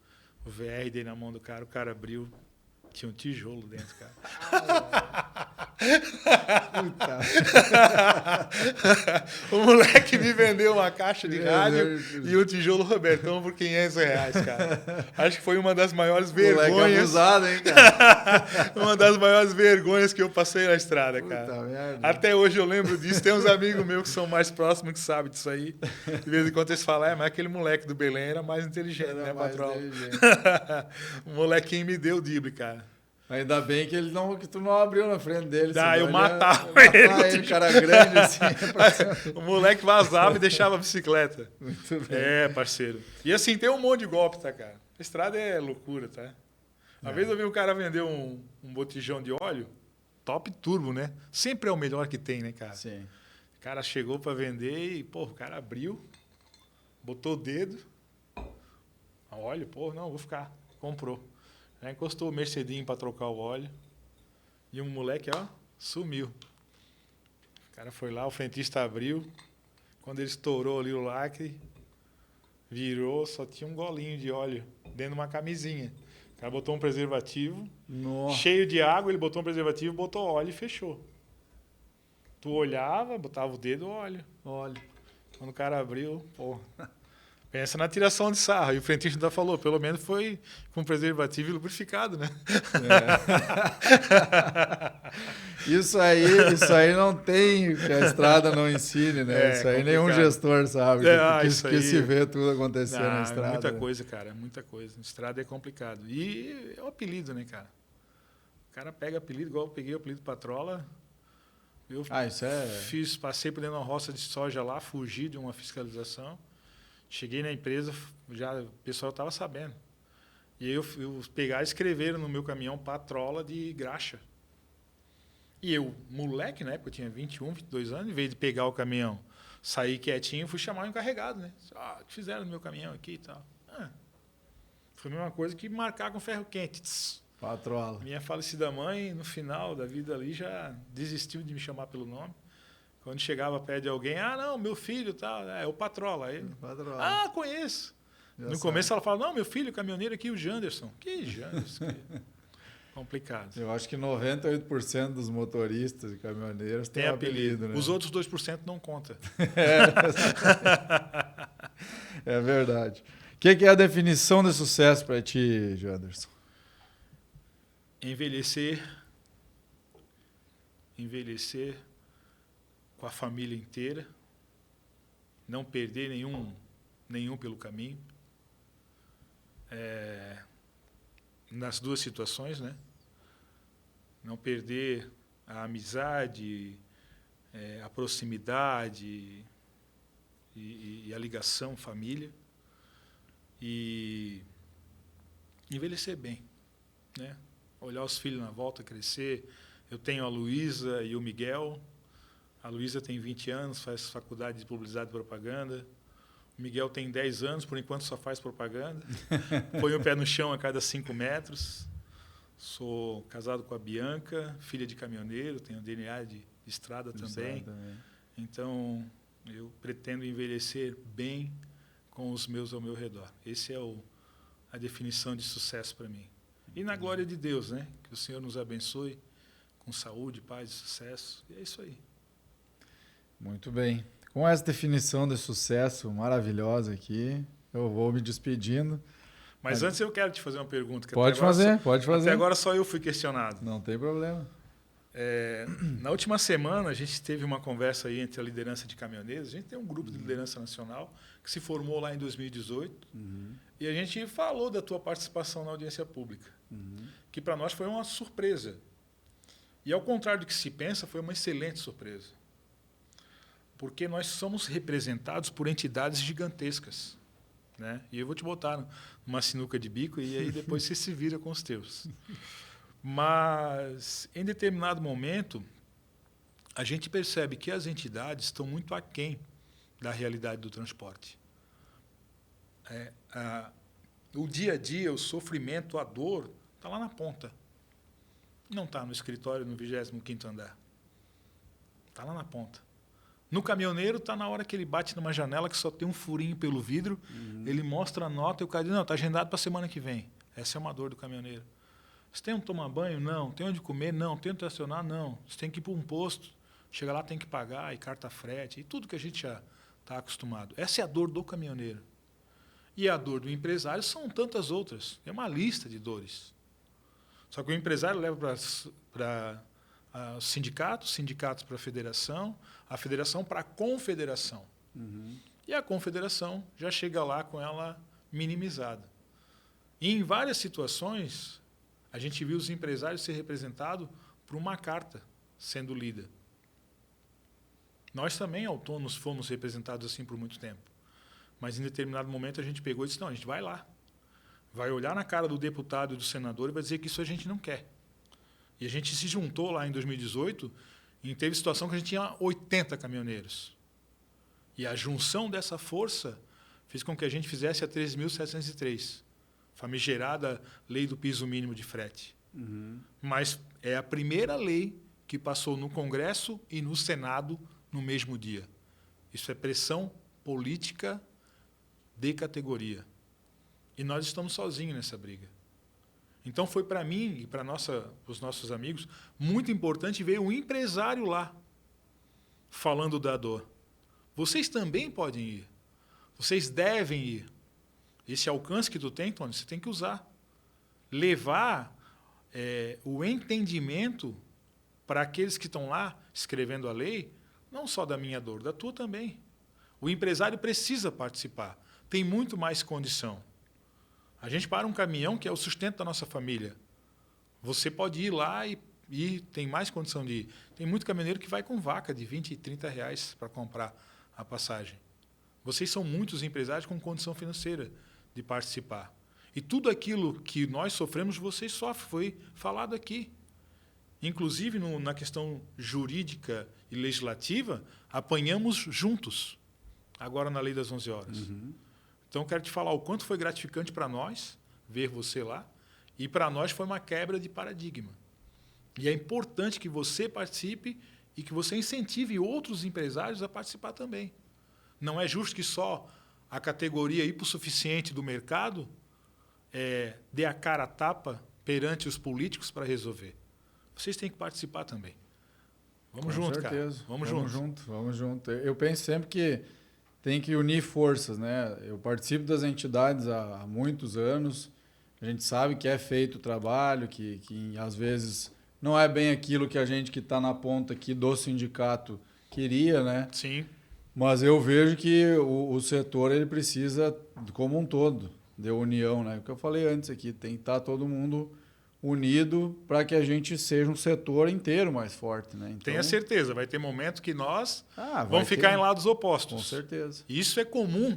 VR, dei na mão do cara, o cara abriu, tinha um tijolo dentro, cara. O moleque me vendeu uma caixa de rádio e o tijolo Robertão por R$500, cara. Acho que foi uma das maiores vergonhas. Moleque abusado, hein, cara? Uma das maiores vergonhas que eu passei na estrada, cara. Até hoje eu lembro disso. Tem uns amigos meus que são mais próximos que sabem disso aí. De vez em quando eles falam, mas aquele moleque do Belém era mais inteligente, né, patrão? O molequinho me deu o drible, cara. Ainda bem que tu não abriu na frente dele. Eu matava ele. Cara grande assim. O moleque vazava e deixava a bicicleta. Muito bem. Parceiro. E assim, tem um monte de golpe, tá, cara? A estrada é loucura, tá? Uma vez eu vi um cara vender um botijão de óleo, top turbo, né? Sempre é o melhor que tem, né, cara? Sim. O cara chegou para vender e, o cara abriu, botou o dedo, óleo, não, vou ficar. Comprou. Já encostou o Mercedinho para trocar o óleo. E um moleque, sumiu. O cara foi lá, o frentista abriu. Quando ele estourou ali o lacre, virou, só tinha um golinho de óleo dentro de uma camisinha. O cara botou um preservativo, cheio de água, ele botou um preservativo, botou óleo e fechou. Tu olhava, botava o dedo, óleo. Quando o cara abriu, pensa na tiração de sarro. E o frentista ainda falou, pelo menos foi com preservativo e lubrificado, né? Isso aí não tem que a estrada não ensine, né? Isso aí nenhum gestor sabe. Que se vê tudo acontecendo na estrada. Muita coisa, cara, muita coisa. Estrada é complicado. E é o apelido, né, cara? O cara pega apelido, igual eu peguei o apelido Patrola. Eu passei por dentro de uma roça de soja lá, fugi de uma fiscalização. Cheguei na empresa, já o pessoal estava sabendo. E aí eu pegaram e escreveram no meu caminhão patrola de graxa. E eu, moleque, na época, eu tinha 21, 22 anos, em vez de pegar o caminhão, sair quietinho, fui chamar o encarregado, né? O que fizeram no meu caminhão aqui e tal? Foi a mesma coisa que marcar com ferro quente. Patrola. Minha falecida mãe, no final da vida ali, já desistiu de me chamar pelo nome. Quando chegava perto de alguém, não, meu filho, tal, é o Patrola. Aí, Patrola. Conheço. Já no começo ela fala, não, meu filho, caminhoneiro aqui, o Janderson. Que Janderson? Complicado. Eu acho que 98% dos motoristas e caminhoneiros tem apelido. Né? Os outros 2% não contam. É verdade. O que é a definição de sucesso para ti, Janderson? Envelhecer com a família inteira, não perder nenhum pelo caminho. Nas duas situações, né? Não perder a amizade, a proximidade e a ligação família. E envelhecer bem, né? Olhar os filhos na volta crescer. Eu tenho a Luísa e o Miguel. A Luísa tem 20 anos, faz faculdade de publicidade e propaganda. O Miguel tem 10 anos, por enquanto só faz propaganda. Põe o pé no chão a cada 5 metros. Sou casado com a Bianca, filha de caminhoneiro, tenho DNA de estrada também. Então, eu pretendo envelhecer bem com os meus ao meu redor. Esse é a definição de sucesso para mim. E na glória de Deus, né? Que o Senhor nos abençoe com saúde, paz e sucesso. E é isso aí. Muito bem. Com essa definição de sucesso maravilhosa aqui, eu vou me despedindo. Mas antes eu quero te fazer uma pergunta. Pode fazer. Até agora só eu fui questionado. Não tem problema. Na última semana, a gente teve uma conversa aí entre a liderança de caminhoneiros. A gente tem um grupo de liderança nacional que se formou lá em 2018. E a gente falou da tua participação na audiência pública, que para nós foi uma surpresa. E ao contrário do que se pensa, foi uma excelente surpresa. Porque nós somos representados por entidades gigantescas, né? E eu vou te botar numa sinuca de bico e aí depois você se vira com os teus. Mas, em determinado momento, a gente percebe que as entidades estão muito aquém da realidade do transporte. O dia a dia, o sofrimento, a dor, está lá na ponta. Não está no escritório no 25º andar. Está lá na ponta. No caminhoneiro, está na hora que ele bate numa janela que só tem um furinho pelo vidro, ele mostra a nota e o cara diz, não, está agendado para a semana que vem. Essa é uma dor do caminhoneiro. Você tem onde tomar banho? Não. Tem onde comer? Não. Tem onde estacionar? Não. Você tem que ir para um posto. Chega lá, tem que pagar, e carta frete, e tudo que a gente já está acostumado. Essa é a dor do caminhoneiro. E a dor do empresário são tantas outras. É uma lista de dores. Só que o empresário leva para os sindicatos para a federação para a confederação. E a confederação já chega lá com ela minimizada. E em várias situações, a gente viu os empresários ser representados por uma carta sendo lida. Nós também, autônomos, fomos representados assim por muito tempo. Mas, em determinado momento, a gente pegou e disse, não, a gente vai lá. Vai olhar na cara do deputado e do senador e vai dizer que isso a gente não quer. E a gente se juntou lá em 2018 e teve situação que a gente tinha 80 caminhoneiros. E a junção dessa força fez com que a gente fizesse a 13.703, famigerada lei do piso mínimo de frete. Mas é a primeira lei que passou no Congresso e no Senado no mesmo dia. Isso é pressão política de categoria. E nós estamos sozinhos nessa briga. Então foi para mim e para os nossos amigos muito importante ver um empresário lá falando da dor. Vocês também podem ir. Vocês devem ir. Esse alcance que tu tem, Tony, você tem que usar. Levar o entendimento para aqueles que estão lá escrevendo a lei, não só da minha dor, da tua também. O empresário precisa participar. Tem muito mais condição. A gente para um caminhão que é o sustento da nossa família. Você pode ir lá e tem mais condição de ir. Tem muito caminhoneiro que vai com vaca de 20 e 30 reais para comprar a passagem. Vocês são muitos empresários com condição financeira de participar. E tudo aquilo que nós sofremos, vocês sofrem, foi falado aqui. Inclusive, na questão jurídica e legislativa, apanhamos juntos, agora na Lei das 11 Horas. Então, quero te falar o quanto foi gratificante para nós ver você lá, e para nós foi uma quebra de paradigma. E é importante que você participe e que você incentive outros empresários a participar também. Não é justo que só a categoria hipossuficiente do mercado dê a cara a tapa perante os políticos para resolver. Vocês têm que participar também. Vamos junto, cara. Vamos junto. Eu penso sempre que tem que unir forças, né? Eu participo das entidades há muitos anos. A gente sabe que é feito o trabalho, que às vezes não é bem aquilo que a gente que está na ponta aqui do sindicato queria, né? Sim. Mas eu vejo que o setor ele precisa, como um todo, de união, né? O que eu falei antes aqui, tem que estar todo mundo unido para que a gente seja um setor inteiro mais forte, né? Então, tenha certeza, vai ter momentos que nós vamos ficar em lados opostos. Com certeza. Isso é comum.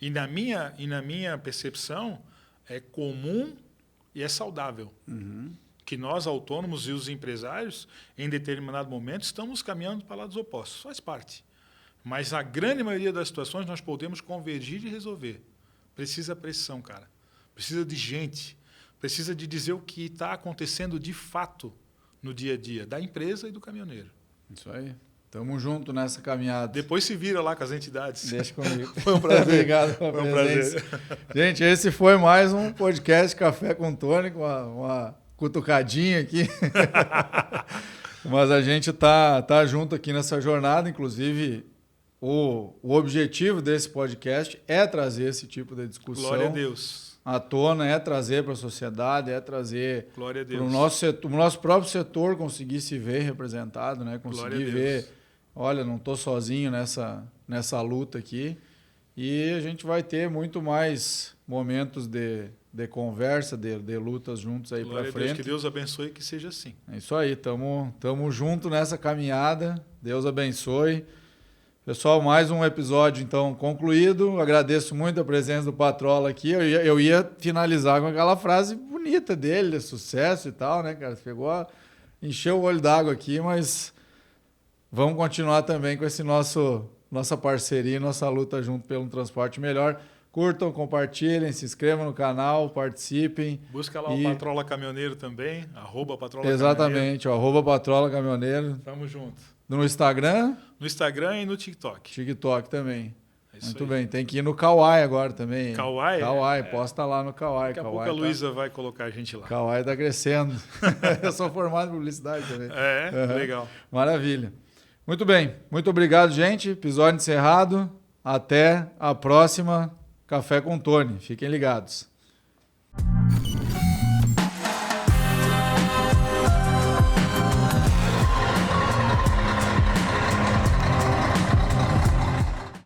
E na minha percepção, é comum e é saudável. Que nós, autônomos e os empresários, em determinado momento, estamos caminhando para lados opostos. Faz parte. Mas a grande maioria das situações nós podemos convergir e resolver. Precisa pressão, cara. Precisa de gente. Precisa de dizer o que está acontecendo de fato no dia a dia da empresa e do caminhoneiro. Isso aí. Tamo junto nessa caminhada. Depois se vira lá com as entidades. Deixa comigo. Foi um prazer. Obrigado pela presença. Gente, esse foi mais um podcast Café com Tony, com uma cutucadinha aqui. Mas a gente tá junto aqui nessa jornada. Inclusive, o objetivo desse podcast é trazer esse tipo de discussão. Glória a Deus. À tona, é trazer para a sociedade, é trazer para o nosso próprio setor conseguir se ver representado, né? Conseguir ver, olha, não estou sozinho nessa luta aqui. E a gente vai ter muito mais momentos de conversa, de lutas juntos aí para frente. Que Deus abençoe e que seja assim. É isso aí, tamo junto nessa caminhada. Deus abençoe. Pessoal, mais um episódio, então, concluído. Agradeço muito a presença do Patrola aqui. Eu ia finalizar com aquela frase bonita dele, de sucesso e tal, né, cara? Você encheu o olho d'água aqui, mas vamos continuar também com esse nossa parceria, nossa luta junto pelo transporte melhor. Curtam, compartilhem, se inscrevam no canal, participem. Busca lá o Patrola Caminhoneiro também, @Patrola Exatamente, Caminhoneiro. @Patrola Caminhoneiro. Tamo junto. No Instagram? No Instagram e no TikTok. TikTok também. Muito aí. bem. Tem que ir no Kawaii agora também. Kawaii? Posta lá no Kawaii. Daqui a pouco a Luísa vai colocar a gente lá. Kawaii tá crescendo. Eu sou formado em publicidade também. Legal. Maravilha. Muito bem. Muito obrigado, gente. Episódio encerrado. Até a próxima Café com Tony. Fiquem ligados.